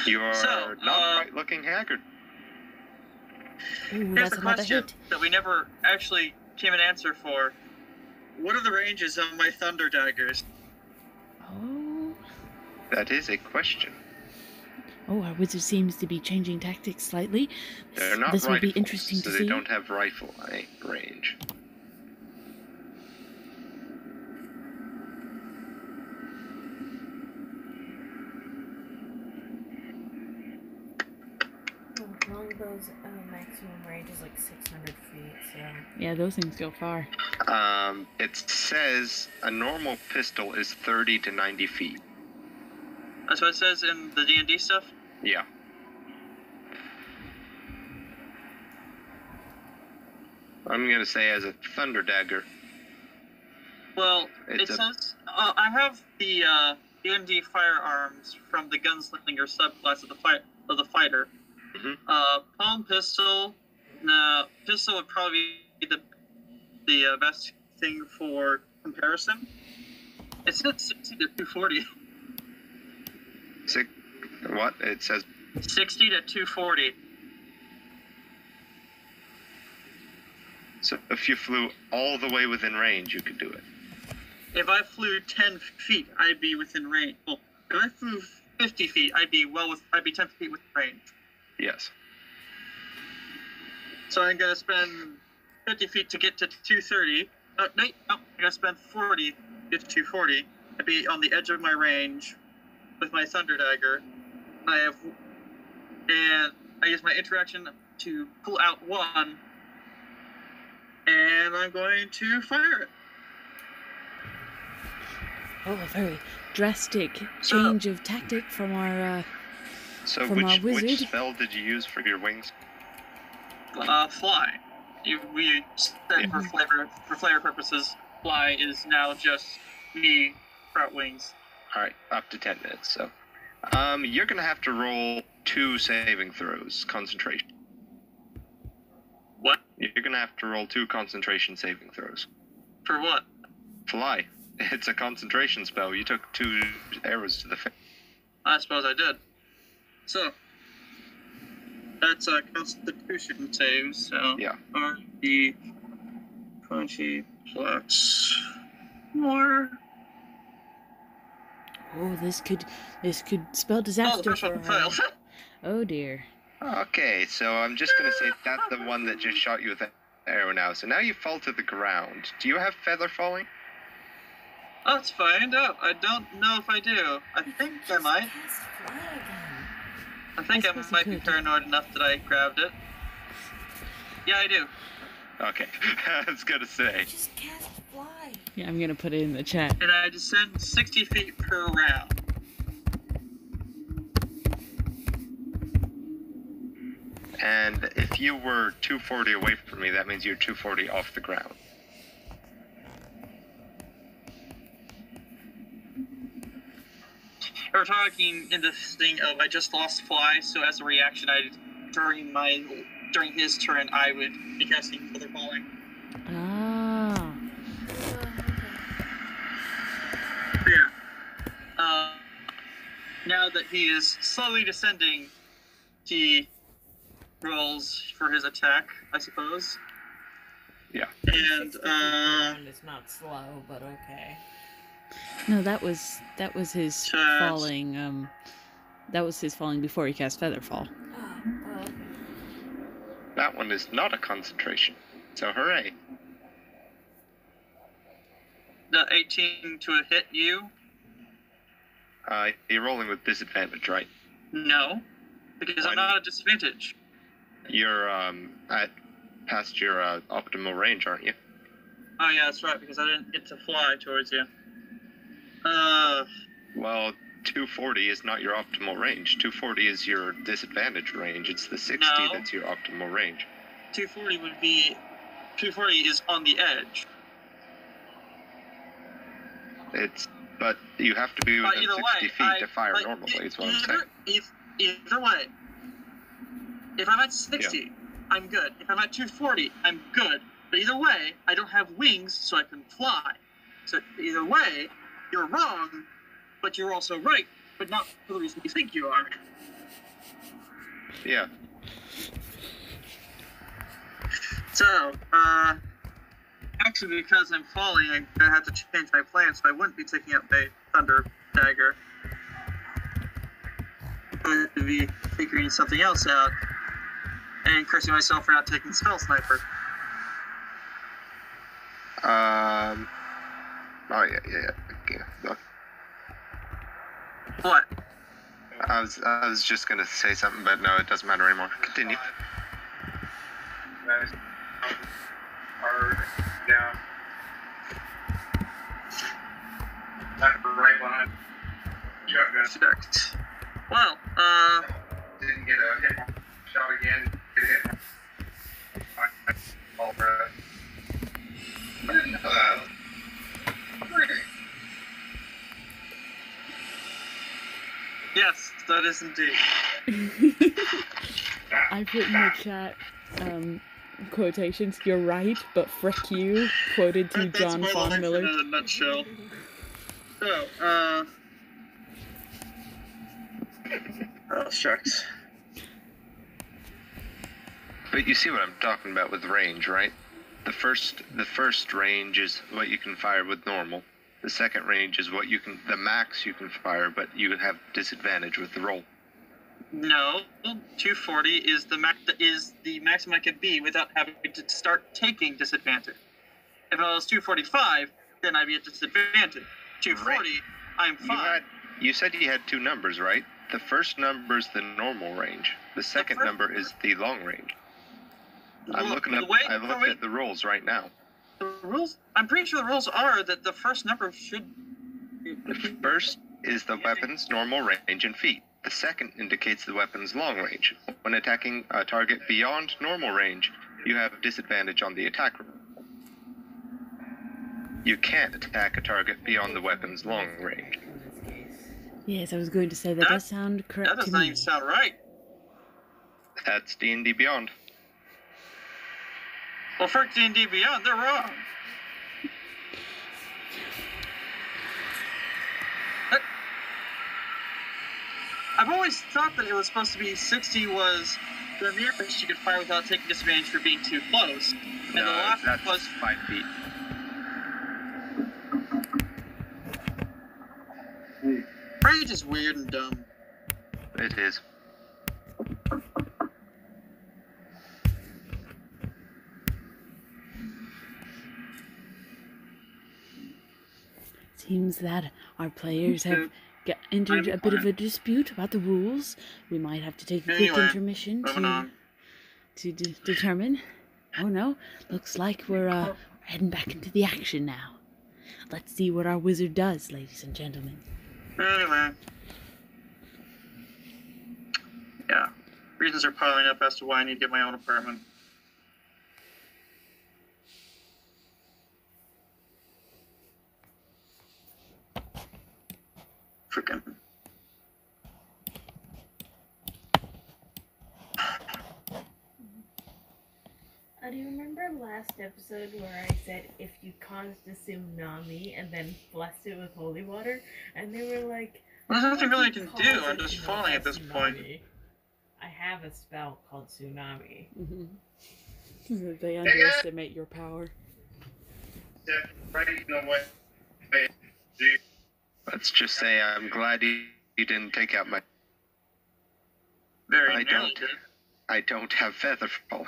You are So, not quite looking haggard. Ooh, Here's that's the another question hit. that we never actually came an answer for. What are the ranges of my thunder daggers? Oh. That is a question. Oh, our wizard seems to be changing tactics slightly. They're not This will be rifles, interesting so to they see. don't have rifle range. Longbow's maximum range is like 600 feet, so. Yeah, those things go far. It says a normal pistol is 30 to 90 feet. That's what it says in the D&D stuff? Yeah. I'm gonna say as a thunder dagger. Well, It's it a- says... I have the D&D firearms from the gunslinger subclass of the fighter. Mhm. Palm pistol... No, pistol would probably be the best thing for comparison. It says 60 to 240. What? It says 60 to 240. so if you flew all the way within range, you could do it. If I flew 10 feet, I'd be within range. Well, if I flew 50 feet, I'd be 10 feet within range. Yes. So I'm gonna spend 50 feet to get to 230. No, I'm gonna spend 40 to get to 240. I'd be on the edge of my range with my thunder dagger. And I use my interaction to pull out one, and I'm going to fire it. Oh, a very drastic change of tactic from our So From our which wizard. spell did you use for your wings? Fly. We said for flavor purposes, fly is now just me sprout wings. Alright, up to 10 minutes, so. You're gonna have to roll 2 saving throws, concentration. What? You're gonna have to roll 2 concentration saving throws. For what? Fly. It's a concentration spell. You took 2 arrows to the face. I suppose I did. So that's a Constitution save. So Yeah. RD 20 plus more. Oh, this could spell Oh, disaster the first for one our... failed. Oh dear. Okay, so I'm just gonna say that's the one that just shot you with an arrow now. So now you fall to the ground. Do you have feather falling? Let's find out. I don't know if I do. I think I might. Cast fly again. I think I I suppose you might be could. paranoid enough that I grabbed it. Yeah, I do. Okay, I was gonna say. Just cast fly. Yeah, I'm gonna put it in the chat. And I descend 60 feet per round. And if you were 240 away from me, that means you're 240 off the ground. We're talking in this thing of I just lost fly, so as a reaction, during his turn, I would be casting Feather Falling. Ah. Yeah. Now that he is slowly descending, he rolls for his attack, I suppose. Yeah. And 60 feet around is not slow, but okay. No, that was his Chat. falling. That was his falling before he cast Featherfall. Oh, okay. That one is not a concentration. So hooray. The 18 to hit you? You're rolling with disadvantage, right? No, because I'm not at disadvantage. You're past your optimal range, aren't you? Oh yeah, that's right, because I didn't get to fly towards you. Well, 240 is not your optimal range. 240 is your disadvantage range. It's the 60 No. that's your optimal range. 240 is on the edge. But you have to be within Either 60 way, feet to fire normally, is what I'm saying. Either way, if I'm at 60, I'm good. If I'm at 240, I'm good. But either way, I don't have wings, so I can fly. So either way, you're wrong, but you're also right, but not for the reason you think you are. Yeah. So, actually, because I'm falling, I'm gonna have to change my plan, so I wouldn't be taking up a thunder dagger. I'm going to be figuring something else out, and cursing myself for not taking spell sniper. Oh yeah. Okay. What? I was just gonna say something, but no, it doesn't matter anymore. Continue. Hard down. Right behind. Shotgun. Checked. Well, Didn't get a hit. Shot again. Get hit. All breath. I didn't know that. yes, that is indeed. I put in the chat quotations. You're right, but frick you. Quoted to That's John my Fawn life Miller. in a nutshell. So, oh, shucks. But you see what I'm talking about with range, right? The first range is what you can fire with normal. The second range is the max you can fire, but you have disadvantage with the roll. No, 240 is the maximum I could be without having to start taking disadvantage. If I was 245, then I'd be at disadvantage. 240, Right. I'm fine. You said you had two numbers, right? The first number is the normal range. The second first- number is the long range. I looked Wait, at the rules right now. The rules. I'm pretty sure the rules are that the first number should. The first is the weapon's normal range in feet. The second indicates the weapon's long range. When attacking a target beyond normal range, you have disadvantage on the attack roll. You can't attack a target beyond the weapon's long range. Yes, I was going to say that does sound correct That to does not me. even sound right. That's D&D Beyond. Well, for D&D Beyond, they're wrong. I've always thought that it was supposed to be 60 was the nearest you could fire without taking disadvantage for being too close. And the last that's was 5 feet. range is weird and dumb. It is. It's seems that our players have entered a bit of a dispute about the rules. We might have to take a quick Anyway, intermission moving on. to determine. Oh no, looks like we're heading back into the action now. Let's see what our wizard does, ladies and gentlemen. Anyway. Yeah. Reasons are piling up as to why I need to get my own apartment. Freaking. Do you remember last episode where I said if you caused a tsunami and then blessed it with holy water? And they were like, Well, there's nothing really I can "Cause do. I'm it just to falling at this tsunami." point. I have a spell called tsunami. Mm-hmm. They underestimate your power. Yeah, right, you know what? Let's just say I'm glad you didn't take out my... Very I nearly don't. did. I don't have feather falling.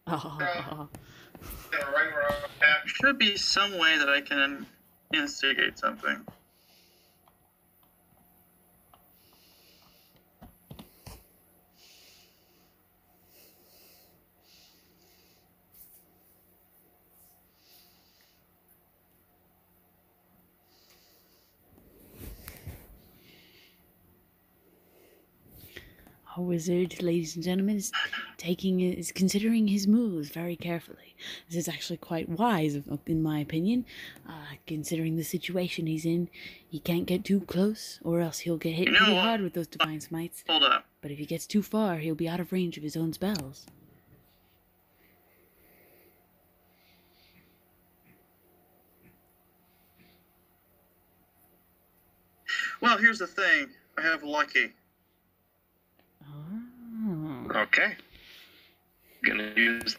Oh. Right where I'm at. There should be some way that I can instigate something. Our wizard, ladies and gentlemen, is considering his moves very carefully. This is actually quite wise, in my opinion, considering the situation he's in. He can't get too close, or else he'll get hit You know pretty what? hard with those divine smites. Hold up. But if he gets too far, he'll be out of range of his own spells. Well, here's the thing. I have lucky. Oh. Okay. Gonna use...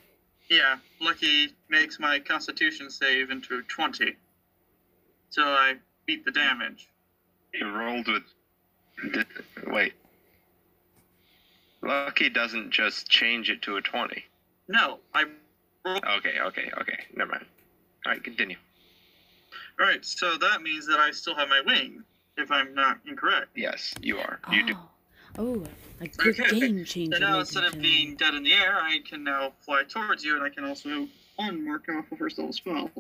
Yeah, lucky makes my constitution save into 20. So I beat the damage. You rolled with... Wait. Lucky doesn't just change it to a 20. No, I rolled. Okay. Never mind. Alright, continue. Right, so that means that I still have my wing, if I'm not incorrect. Yes, you are. You do. Oh, a quick Okay. game changer. So now ladies instead and of being dead in the air, I can now fly towards you, and I can also unmark off a first level spell.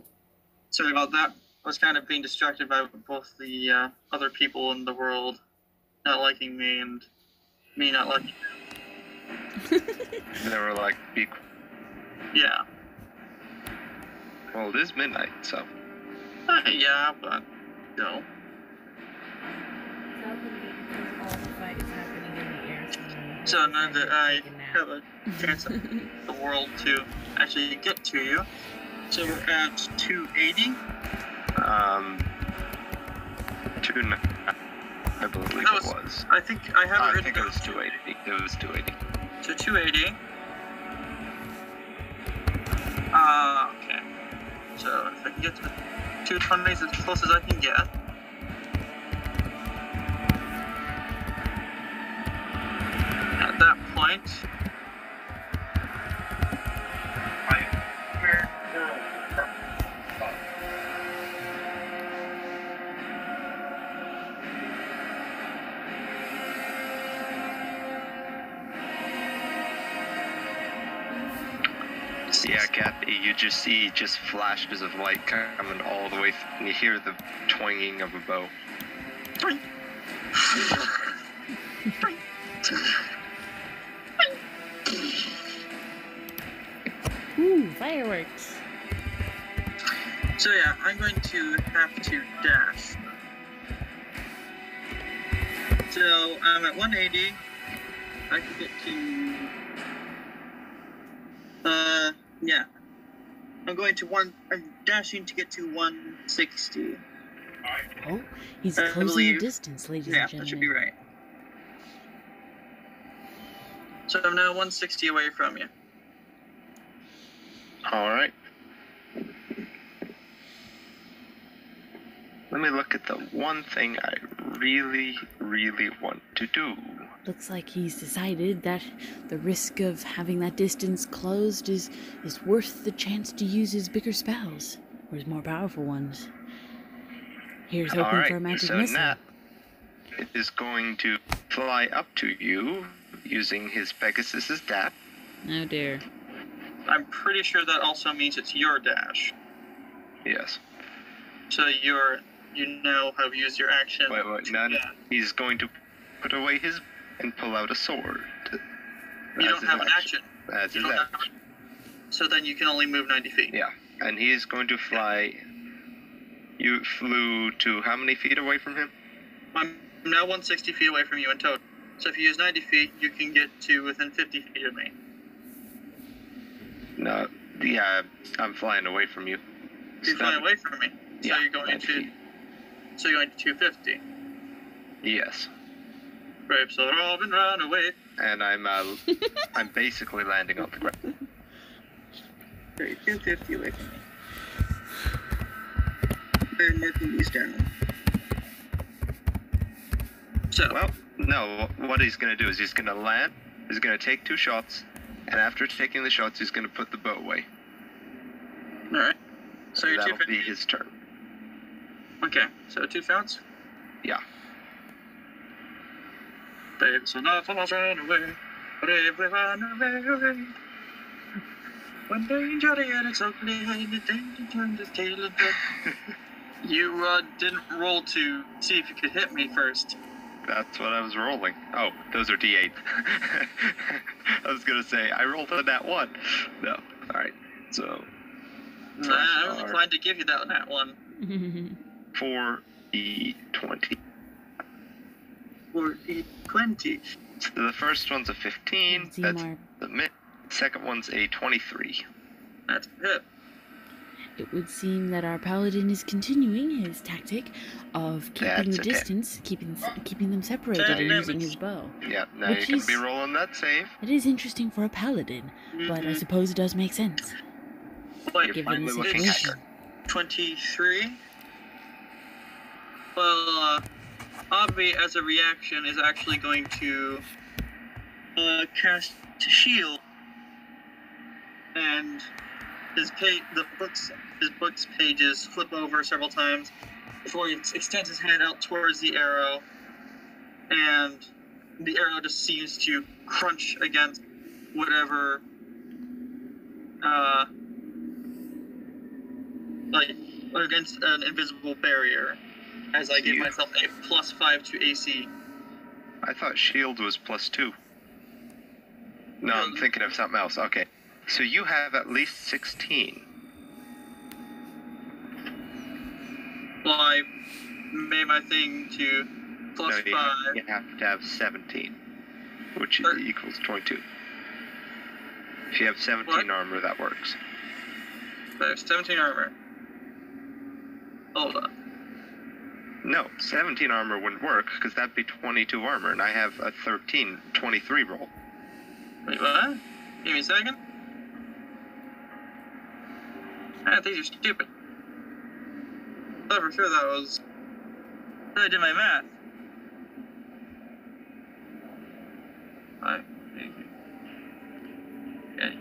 Sorry about that. I was kind of being distracted by both the other people in the world not liking me and me not liking them. They were like, Yeah. well, it is midnight, so... Yeah, but no. All the fight is happening in the air. So now that I Take a nap. have a chance of the world to actually get to you. So we're at 280. I believe That it was. I think I have it I written think it down. was 280. It was 280. To 280. Okay. So if I can get to the 220s as close as I can get. At that point, Yeah, Kathy, you just see flashes of light coming all the way, and you hear the twanging of a bow. Ooh, fireworks. so yeah, I'm going to have to dash. So I'm at 180. I can get to. Yeah. I'm dashing to get to 160. Oh, he's I closing the believe- distance, ladies Yeah, and gentlemen. that should be right. So I'm now 160 away from you. All right. Let me look at the one thing I really, really want to do. Looks like he's decided that the risk of having that distance closed is worth the chance to use his bigger spells, or his more powerful ones. Here's hoping Alright, for a magic so missile. Nat is going to fly up to you using his Pegasus's dash. Oh dear. I'm pretty sure that also means it's your dash. Yes. So you now have used your action. Wait, no. He's going to put away his and pull out a sword. You don't have an action. That's You his don't have- action. So then you can only move 90 feet. Yeah, and he is going to fly. You flew to how many feet away from him? I'm now 160 feet away from you in total. So if you use 90 feet, you can get to within 50 feet of me. No, yeah, I'm flying away from you. You're flying away from me. So Yeah, you're going 90 to. feet. So you're going to 250. Yes, Grapes are Robin, run away. and I'm basically landing on the ground. Okay, 250 away from me. I'm marking these down. So, Well, no, what he's going to do is he's going to land, he's going to take 2 shots, and after taking the shots, he's going to put the bow away. alright. So you're that'll 250. be his turn. Okay, so 2 shots. Yeah. Babes will not run away. Bravely run away. When danger is ugly, the danger turns its tail and You didn't roll to see if you could hit me first. That's what I was rolling. Oh, those are D8. I was going to say, I rolled a nat 1. No. Alright, so So I was inclined to give you that one. 4d20. 20. So the first one's a 15. That's Zemar, the mid. Second one's a 23. That's a hit. it would seem that our paladin is continuing his tactic of keeping That's the a hit. distance, keeping them separated, Ten and using damage. his bow. Yeah, now Which you can is- be rolling that save. It is interesting for a paladin, but I Mhm. suppose it does make sense Wait, You're given the finally looking situation. at 23. Well, Avi, as a reaction, is actually going to cast Shield, and his book's pages flip over several times before he extends his hand out towards the arrow, and the arrow just seems to crunch against whatever like against an invisible barrier, as I give You- myself a +5 to AC. I thought shield was +2. No, I'm thinking of something else. Okay. So you have at least 16. Well, I made my thing to No, +5. you have to have 17, which But- equals 22. If you have 17 What? armor, that works. So 17 armor. Hold on. No, 17 armor wouldn't work, because that'd be 22 armor, and I have a 23 roll. Wait, what? Give me a second. I think you're stupid. I thought for sure that was. I did my math. Okay.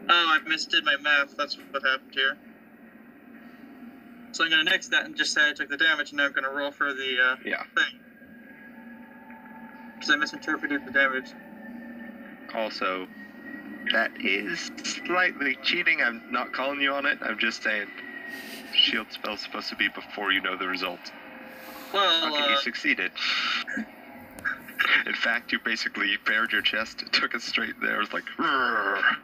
Oh, I misdid my math. That's what happened here. So I'm gonna nix that and just say I took the damage, and now I'm gonna roll for the Yeah. thing. Because I misinterpreted the damage. Also, that is slightly cheating. I'm not calling you on it. I'm just saying, shield spell's supposed to be before you know the result. Well, Okay, you succeeded. In fact, you basically bared your chest, took it straight there. It was like, "Rrrr."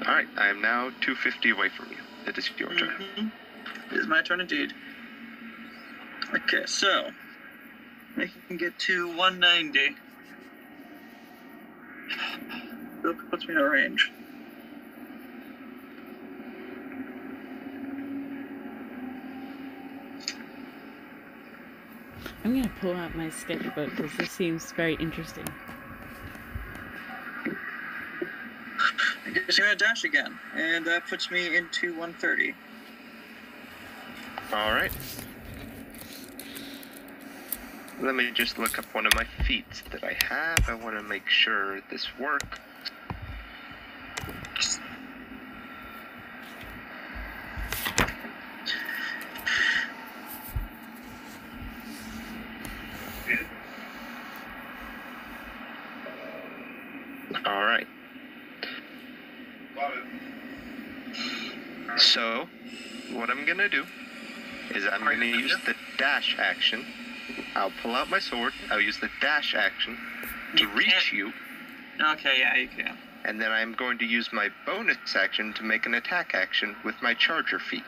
All right, I am now 250 away from you. It is your turn. mhm. It is my turn indeed. Okay, so I can get to 190. That puts me in a range. I'm gonna pull out my sketchbook because this seems very interesting. I guess I'm gonna dash again, and that puts me into 130. All right. Let me just look up one of my feats that I have. I want to make sure this works. So, what I'm gonna do is I'm gonna use the dash action. I'll pull out my sword. I'll use the dash action to reach you. Okay, yeah, you can. And then I'm going to use my bonus action to make an attack action with my charger feat.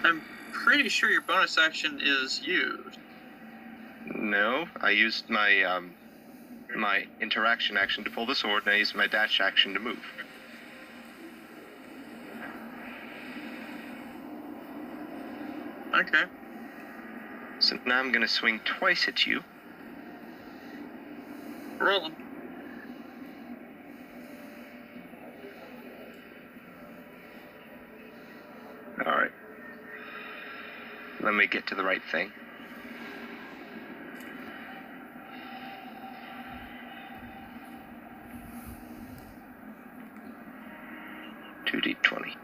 I'm pretty sure your bonus action is used. No, I used my my interaction action to pull the sword, and I used my dash action to move. Okay. So now I'm going to swing twice at you. Rolling. Alright. Let me get to the right thing. $2d20.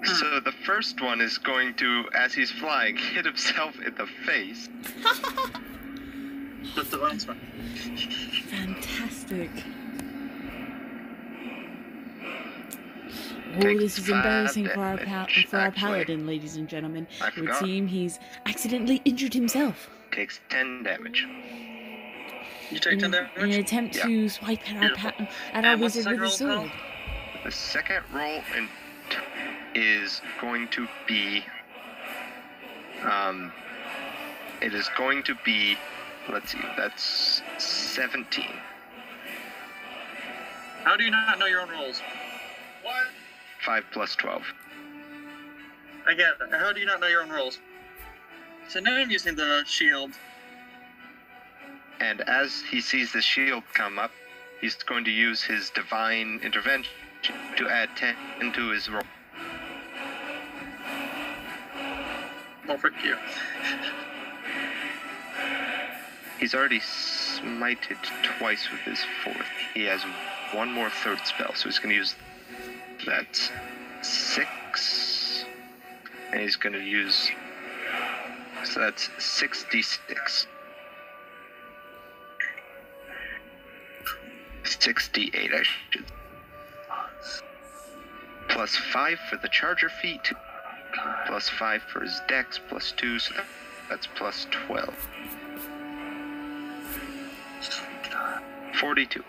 So the first one is going to, as he's flying, hit himself in the face. With the last one. Fantastic. Oh, Takes this is 5 embarrassing for our, damage, for our actually. paladin, ladies and gentlemen. I It would forgot. seem he's accidentally injured himself Takes 10 damage. You take 10 in damage? an attempt Yeah. to swipe at our, Beautiful. at our And what's the wizard with a second roll, sword. The second roll is going to be, it is going to be, let's see, that's 17. How do you not know your own rolls? What? 5 plus 12. Again, how do you not know your own rolls? So now I'm using the shield. And as he sees the shield come up, he's going to use his divine intervention to add 10 into his roll. Well, frick you. He's already smited twice with his fourth. He has one more third spell, so he's going to use that 6. And he's going to use, so that's 6d6. 68, I should. Plus 5 for the charger feat, plus 5 for his dex, plus 2, so that's plus 12. 42.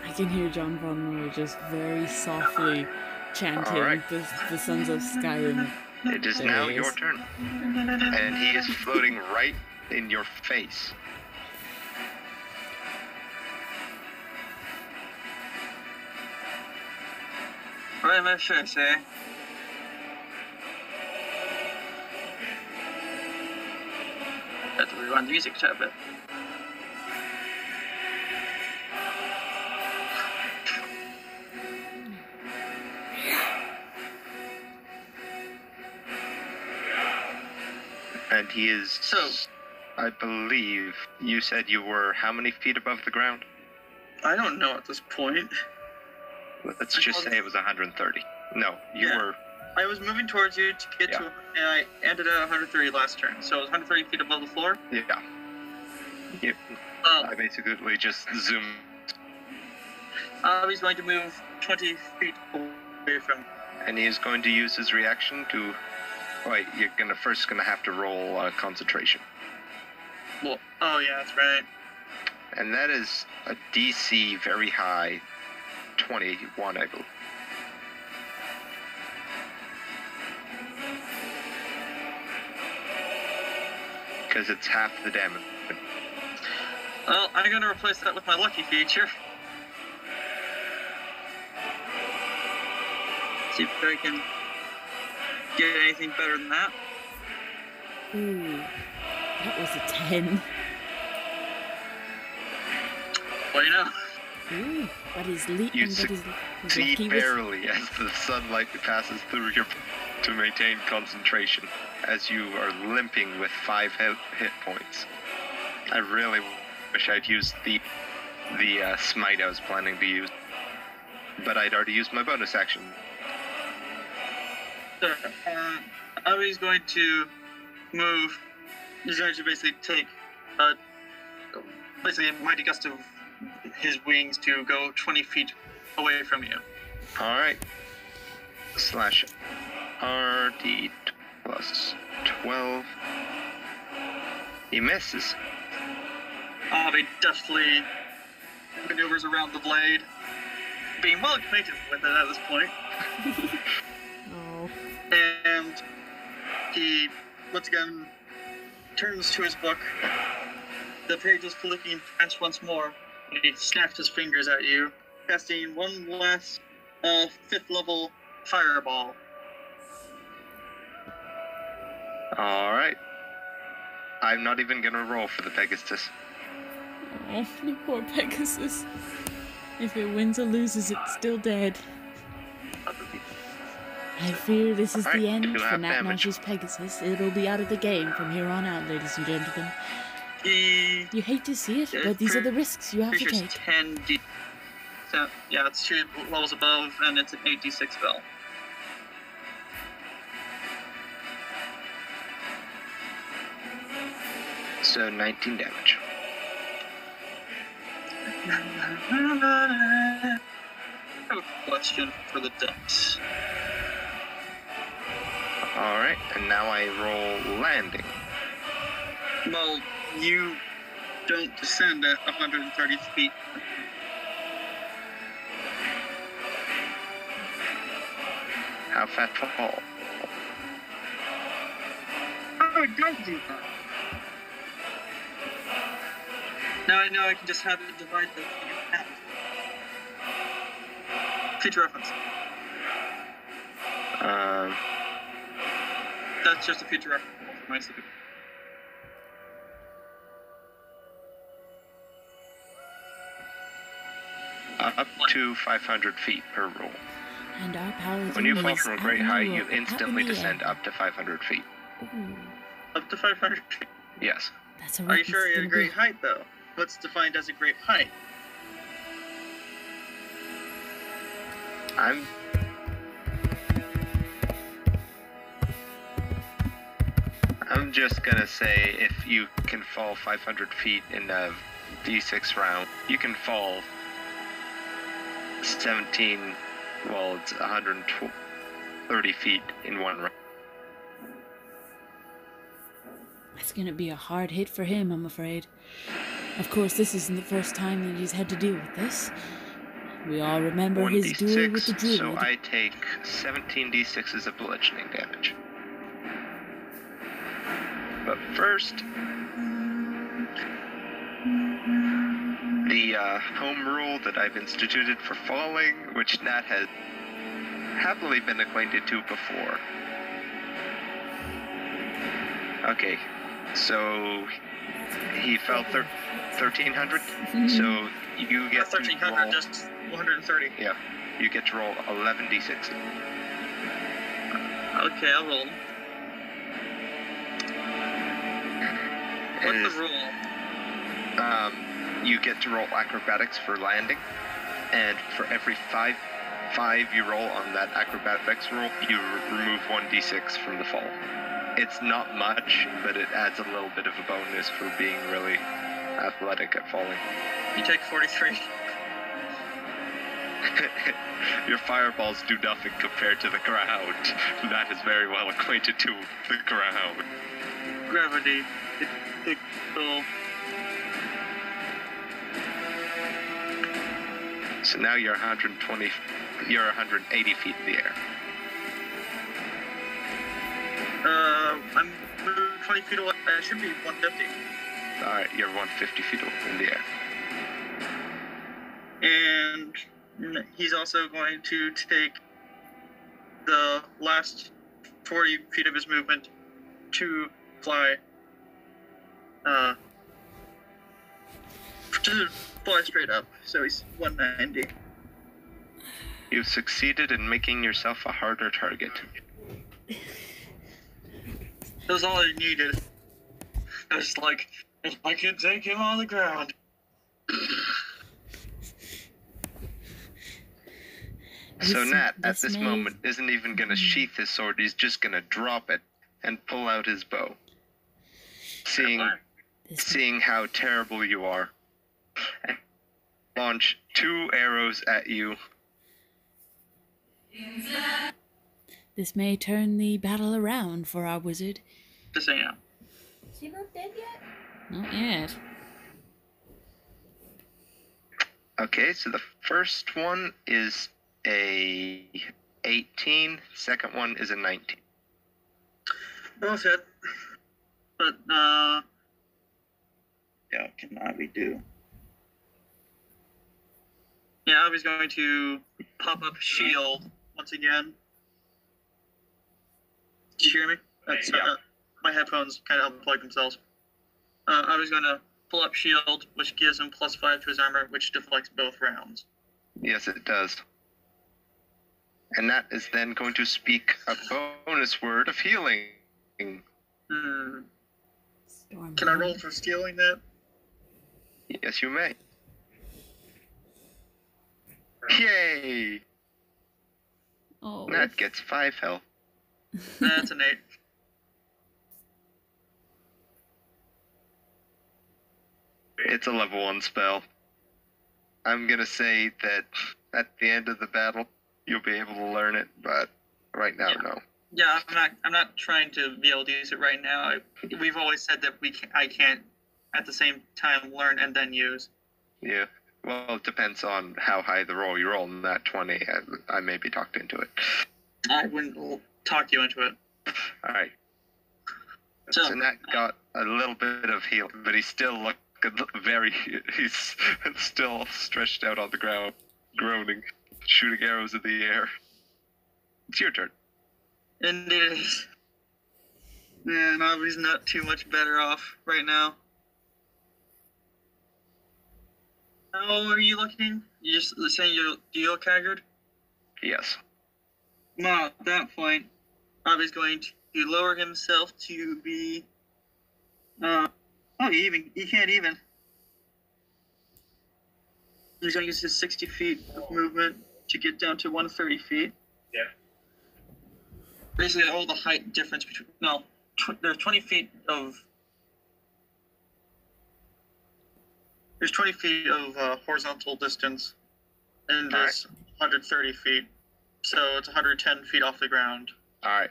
I can hear John Von Moore just very softly chanting Alright. the Sons of Skyrim. It is There now he your is. turn. And he is floating right in your face. Right in my face, eh? Have to rewind the music a bit. And he is, So- I believe, you said you were how many feet above the ground? I don't know at this point. Let's just say it was 130. No, you Yeah. were, I was moving towards you to get to, and I ended at 130 last turn, so it was 130 feet above the floor. yeah. You, Well, I basically just zoomed. he's going to move 20 feet away from. And he is going to use his reaction to, wait, you're first gonna have to roll concentration. Well, oh yeah, that's right. And that is a DC very high, 21, I believe. Because it's half the damage. Well, I'm going to replace that with my lucky feature. See if I can get anything better than that. Ooh, that was a 10. Well, you know. Ooh, but his You his see lucky was... barely as the sunlight passes through your to maintain concentration as you are limping with 5 hit points. I really wish I'd used the smite I was planning to use, but I'd already used my bonus action. So, Avi's going to move He's going to basically take, basically a mighty gust of his wings to go 20 feet away from you. Alright. Slash RD plus 12. He misses. Avi deftly maneuvers around the blade, being well acquainted with it at this point. Oh. And he, once again, turns to his book. The page is flicking past once more, and he snaps his fingers at you, casting one last 5th level fireball. Alright. I'm not even gonna roll for the Pegasus. Oh, the poor Pegasus. If it wins or loses, it's still dead. I fear this is Alright, the end you for have Naht and damage. Avi's Pegasus. It'll be out of the game from here on out, ladies and gentlemen. You hate to see it, but these are the risks you have to Creature's take. 10d. So, yeah, it's 2 levels above, and it's an 8d6 spell. So 19 damage. I have a question for the dice. Alright, and now I roll landing. Well, you don't descend at 130 feet. How fast fall? Oh, don't do that. Now I know I can just have it divide the half. Future reference. That's just a future reference for my stupid. Up to 500 feet per roll. And our paladin When you fall is from a out great in the height, world, you out in instantly the descend air. up to 500 feet. Ooh, Up to 500 feet. Yes. that's a Are you sure reckless you're at a little great bit. height, though? What's defined as a great height? I'm just gonna say if you can fall 500 feet in a d6 round, you can fall 17, well, it's 130 feet in one round. It's gonna be a hard hit for him, I'm afraid. Of course, this isn't the first time that he's had to deal with this. We all remember his duel with the 1d6, so druid. I take 17 d6s of bludgeoning damage. But first, the home rule that I've instituted for falling, which Nat has happily been acquainted to before. Okay, so he fell 1,300, so you get Not to 1300, roll. just 130. Yeah, you get to roll 11 d6. Okay, I'll roll. What's It is, the rule? you get to roll acrobatics for landing, and for every five you roll on that acrobatics roll, you remove 1d6 from the fall. It's not much, but it adds a little bit of a bonus for being really athletic at falling. You take 43. Your fireballs do nothing compared to the ground. That is very well acquainted to the ground. Gravity. It will. So now you're 180 feet in the air. I'm 20 feet away. It should be 150. Alright, you're 150 feet in the air. And he's also going to take the last 40 feet of his movement to fly. To fly straight up. So he's 190. You've succeeded in making yourself a harder target. That was all I needed. I was like, if I can take him on the ground. So Nat, at this this may- moment, isn't even gonna sheath his sword, he's just gonna drop it and pull out his bow. seeing how terrible you are, and launch 2 arrows at you. This may turn the battle around for our wizard. Just so you know. Is she not dead yet? Not yet. Okay, so the first one is a 18, second one is a 19. Both hit. But, yeah, what can Avi do? Yeah, Avi's going to pop up shield once again. Did you hear me? That's, my headphones kind of unplugged themselves. Avi's going to pull up shield, which gives him +5 to his armor, which deflects both rounds. Yes, it does. And that is then going to speak a bonus word of healing. Hmm. Storm. Can I roll for stealing that? Yes, you may. Yay! Oh. That gets 5 health. That's an 8. It's a level 1 spell. I'm gonna say that at the end of the battle, you'll be able to learn it, but right now, no. Yeah, I'm not trying to be able to use it right now. We've always said that I can't at the same time learn and then use. Yeah. Well, it depends on how high the roll you roll. In that 20, I may be talked into it. I wouldn't talk you into it. All right. So Nat got a little bit of heal, but he's still he's still stretched out on the ground, groaning, shooting arrows in the air. It's your turn. Indeed it is. Man, Avi's not too much better off right now. How are you looking? You just saying do you look haggard? Yes. Well, at that point, Avi's going to lower himself to be he can't even. He's going to use his 60 feet of movement to get down to 130 feet. Yeah. Basically, all the height difference between... No, there's 20 feet of... There's 20 feet of horizontal distance in this 130 feet. So it's 110 feet off the ground. All right.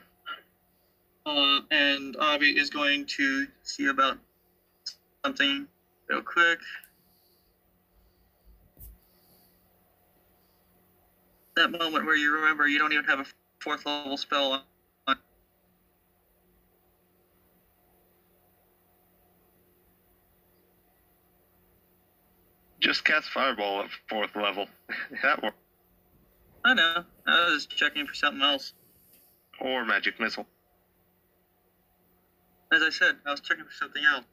And Avi is going to see about something real quick. That moment where you remember you don't even have a 4th level spell on. Just cast Fireball at 4th level. That works. I know. I was checking for something else. Or Magic Missile. As I said, I was checking for something else.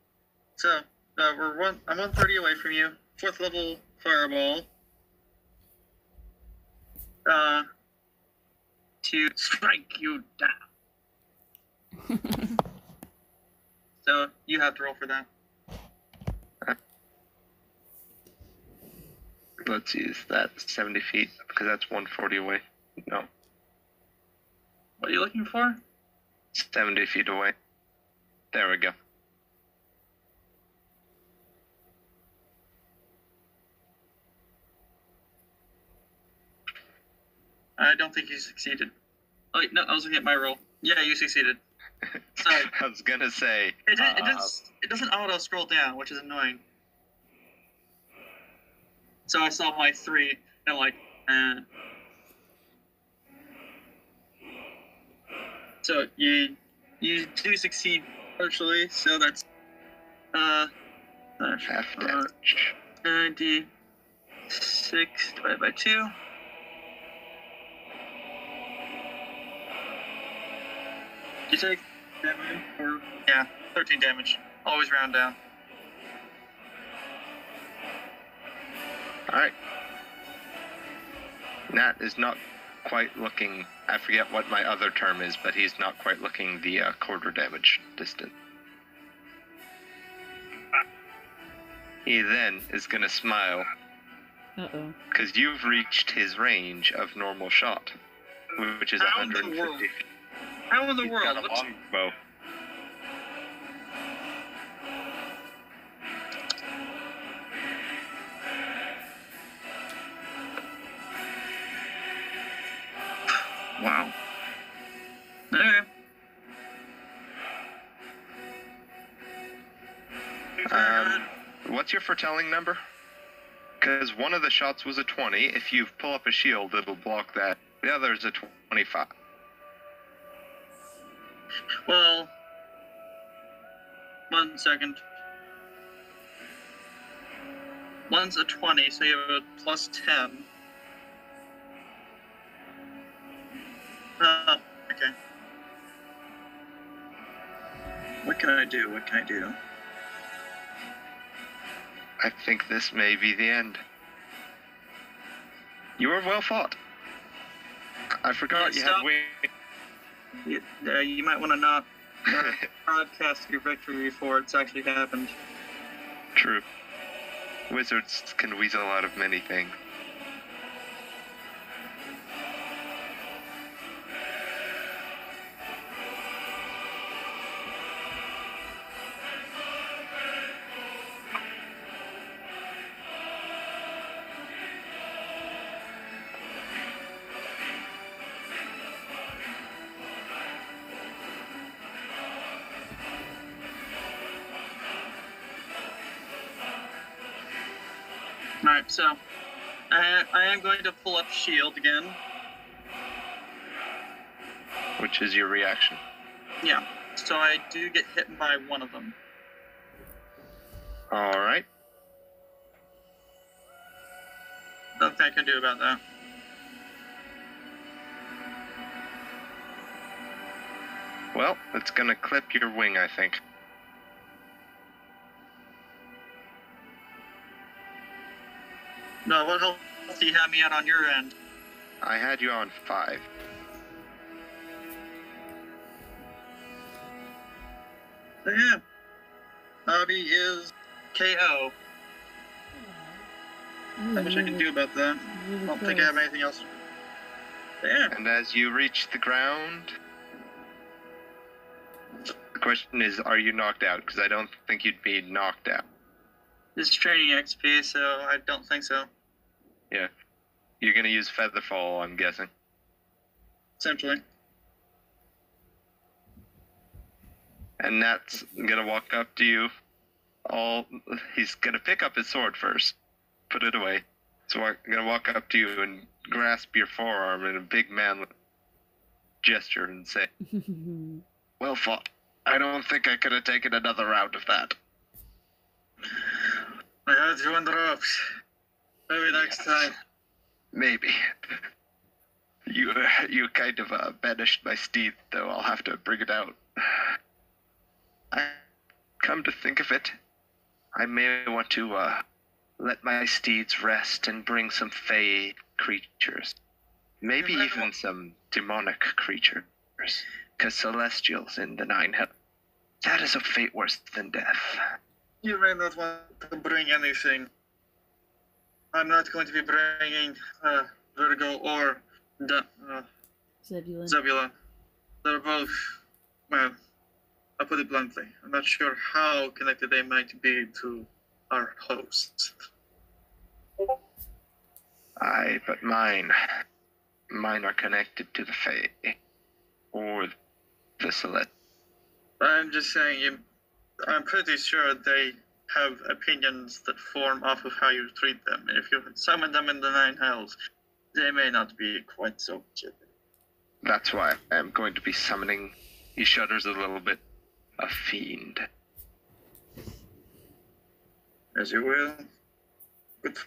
So, I'm 130 away from you. 4th level Fireball. To strike you down. So, you have to roll for that. Let's see, is that 70 feet? Because that's 140 away. No. What are you looking for? 70 feet away. There we go. I don't think you succeeded. Oh, wait, no, I was looking at my roll. Yeah, you succeeded. Sorry. I was gonna say. It doesn't auto scroll down, which is annoying. So I saw my 3, and I'm like, So you do succeed partially, so that's Half damage. 96 divided by 2. You take damage, or yeah, 13 damage. Always round down. Alright. Nat is not quite looking, I forget what my other term is, but he's not quite looking the quarter damage distant. He then is gonna smile. Uh-oh. Because you've reached his range of normal shot, which is How in the 150 world? feet. How in the He's world? got a longbow. Wow. Okay. What's your foretelling number? Because one of the shots was a 20. If you pull up a shield, it'll block that. The other is a 25. Well, 1 second. One's a 20, so you have a plus 10. Oh, okay. What can I do? What can I do? I think this may be the end. You were well fought. I forgot you had wings. You might want to not broadcast your victory before it's actually happened. True. Wizards can weasel out of many things. Alright, so I am going to pull up shield again. Which is your reaction? Yeah, so I do get hit by one of them. Alright. Nothing I can do about that. Well, it's gonna clip your wing, I think. No, what health do you have me at on your end? I had you on 5. So yeah, Avi is KO. Not much I can do about that. I don't think I have anything else. So yeah. And as you reach the ground, the question is, are you knocked out? Because I don't think you'd be knocked out. It's training XP, so I don't think so. Yeah. You're gonna use Featherfall, I'm guessing. Essentially. And Nat's gonna walk up to you. He's gonna pick up his sword first. Put it away. So I'm gonna walk up to you and grasp your forearm in a big manly gesture and say, well fought. I don't think I could have taken another round of that. I had you on the ropes. Maybe next time. Maybe. You kind of banished my steed, though. I'll have to bring it out. Come to think of it, I may want to let my steeds rest and bring some fey creatures. Maybe even some demonic creatures. Because celestials in the Nine Hells, that is a fate worse than death. You may not want to bring anything. I'm not going to be bringing Virgo or Zebula. They're both, well, I'll put it bluntly, I'm not sure how connected they might be to our hosts. Aye, but mine are connected to the Fae, or the Celeste. I'm just saying, I'm pretty sure they have opinions that form off of how you treat them. If you summon them in the Nine Hells, they may not be quite so chill. That's why I'm going to be summoning, he shudders a little bit, a fiend. As you will. Good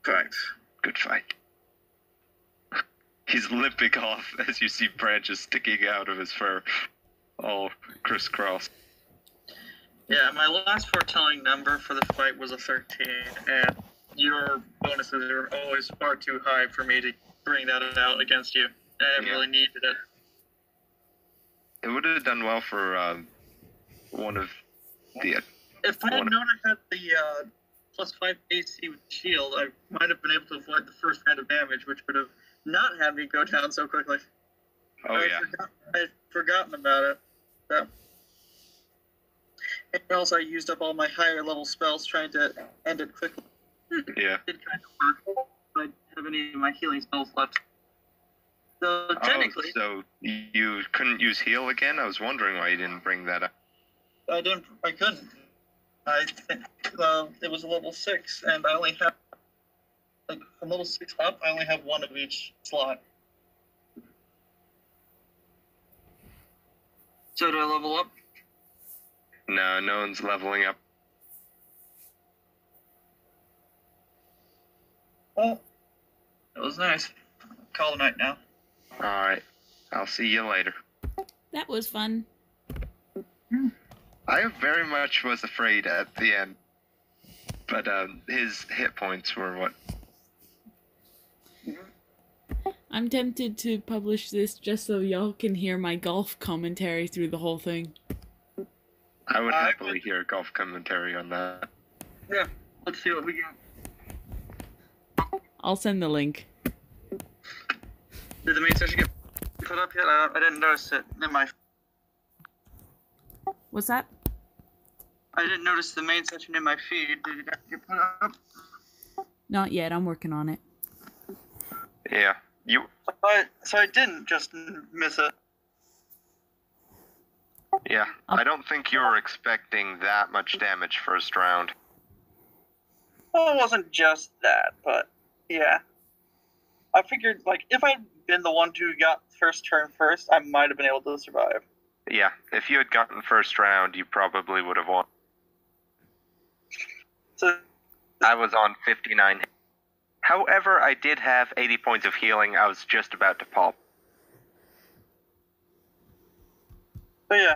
fight. Good fight. He's limping off as you see branches sticking out of his fur, all crisscross. Yeah, my last foretelling number for the fight was a 13, and your bonuses are always far too high for me to bring that out against you. I really needed it. It would have done well for one of the... If I had known I had the plus 5 AC with shield, I might have been able to avoid the first round of damage, which would have not had me go down so quickly. Oh, yeah. I'd forgotten about it. So. And also, I used up all my higher level spells trying to end it quickly. Yeah. It did kind of work. I didn't have any of my healing spells left. So technically, Oh, so you couldn't use heal again? I was wondering why you didn't bring that up. I couldn't. It was a level 6, and I only have, like, from level 6 up, I only have one of each slot. So do I level up? No, no one's leveling up. Well, that was nice. Call it a night now. Alright, I'll see you later. That was fun. I very much was afraid at the end. But his hit points were what? I'm tempted to publish this just so y'all can hear my golf commentary through the whole thing. I would happily hear a golf commentary on that. Yeah, let's see what we get. I'll send the link. Did the main session get put up yet? I didn't notice it in my... What's that? I didn't notice the main session in my feed. Did it get put up? Not yet, I'm working on it. Yeah, you... So I didn't just miss it. Yeah, I don't think you were expecting that much damage first round. Well, it wasn't just that, but yeah. I figured, like, if I'd been the one who got first turn first, I might have been able to survive. Yeah, if you had gotten first round, you probably would have won. So, I was on 59. However, I did have 80 points of healing. I was just about to pop. so yeah.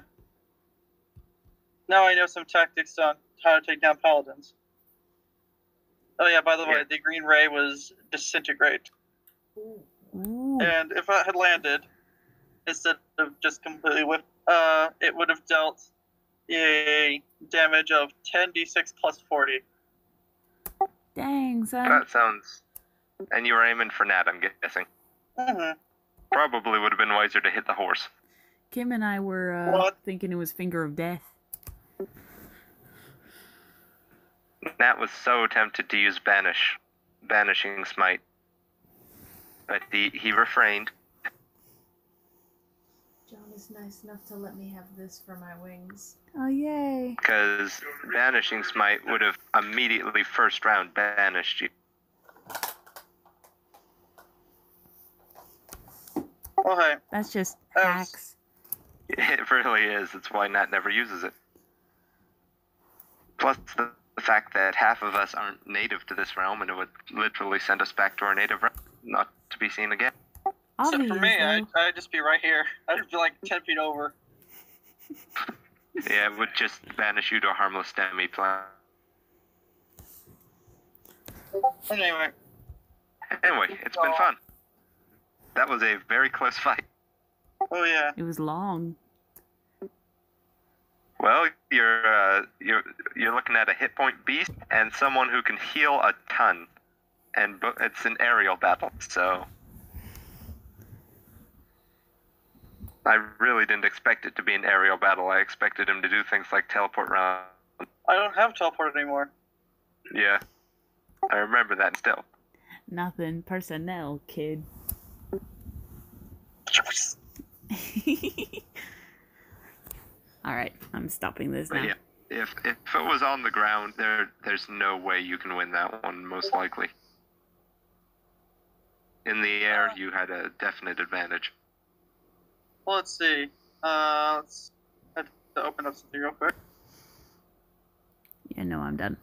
Now I know some tactics on how to take down paladins. Oh yeah, by the way, the green ray was disintegrate. Ooh. And if it had landed, instead of just completely whipped, it would have dealt a damage of 10d6 plus 40. Dang, son. That sounds... And you were aiming for Nat, I'm guessing. Mm-hmm. Probably would have been wiser to hit the horse. Kim and I were What? thinking it was Finger of Death. Nat was so tempted to use Banishing Smite. But he refrained. John is nice enough to let me have this for my wings. Oh, yay. Because Banishing Smite would have immediately first round banished you. Okay. That's just That was- hacks. It really is. It's why Nat never uses it. Plus the fact that half of us aren't native to this realm, and it would literally send us back to our native realm, not to be seen again. So Avi for is, me, though. I'd just be right here. I'd be like 10 feet over. Yeah, it would just banish you to a harmless demi-plane. Anyway. Anyway, it's been fun. That was a very close fight. Oh yeah. It was long. Well, you're looking at a hit point beast and someone who can heal a ton, and it's an aerial battle. So I really didn't expect it to be an aerial battle. I expected him to do things like teleport around. I don't have teleport anymore. Yeah, I remember that still. Nothing personnel, kid. Alright, I'm stopping this But now. yeah, if it was on the ground, there's no way you can win that one, most likely. In the air, you had a definite advantage. Well, let's see. I have to open up something real quick. Yeah, no, I'm done.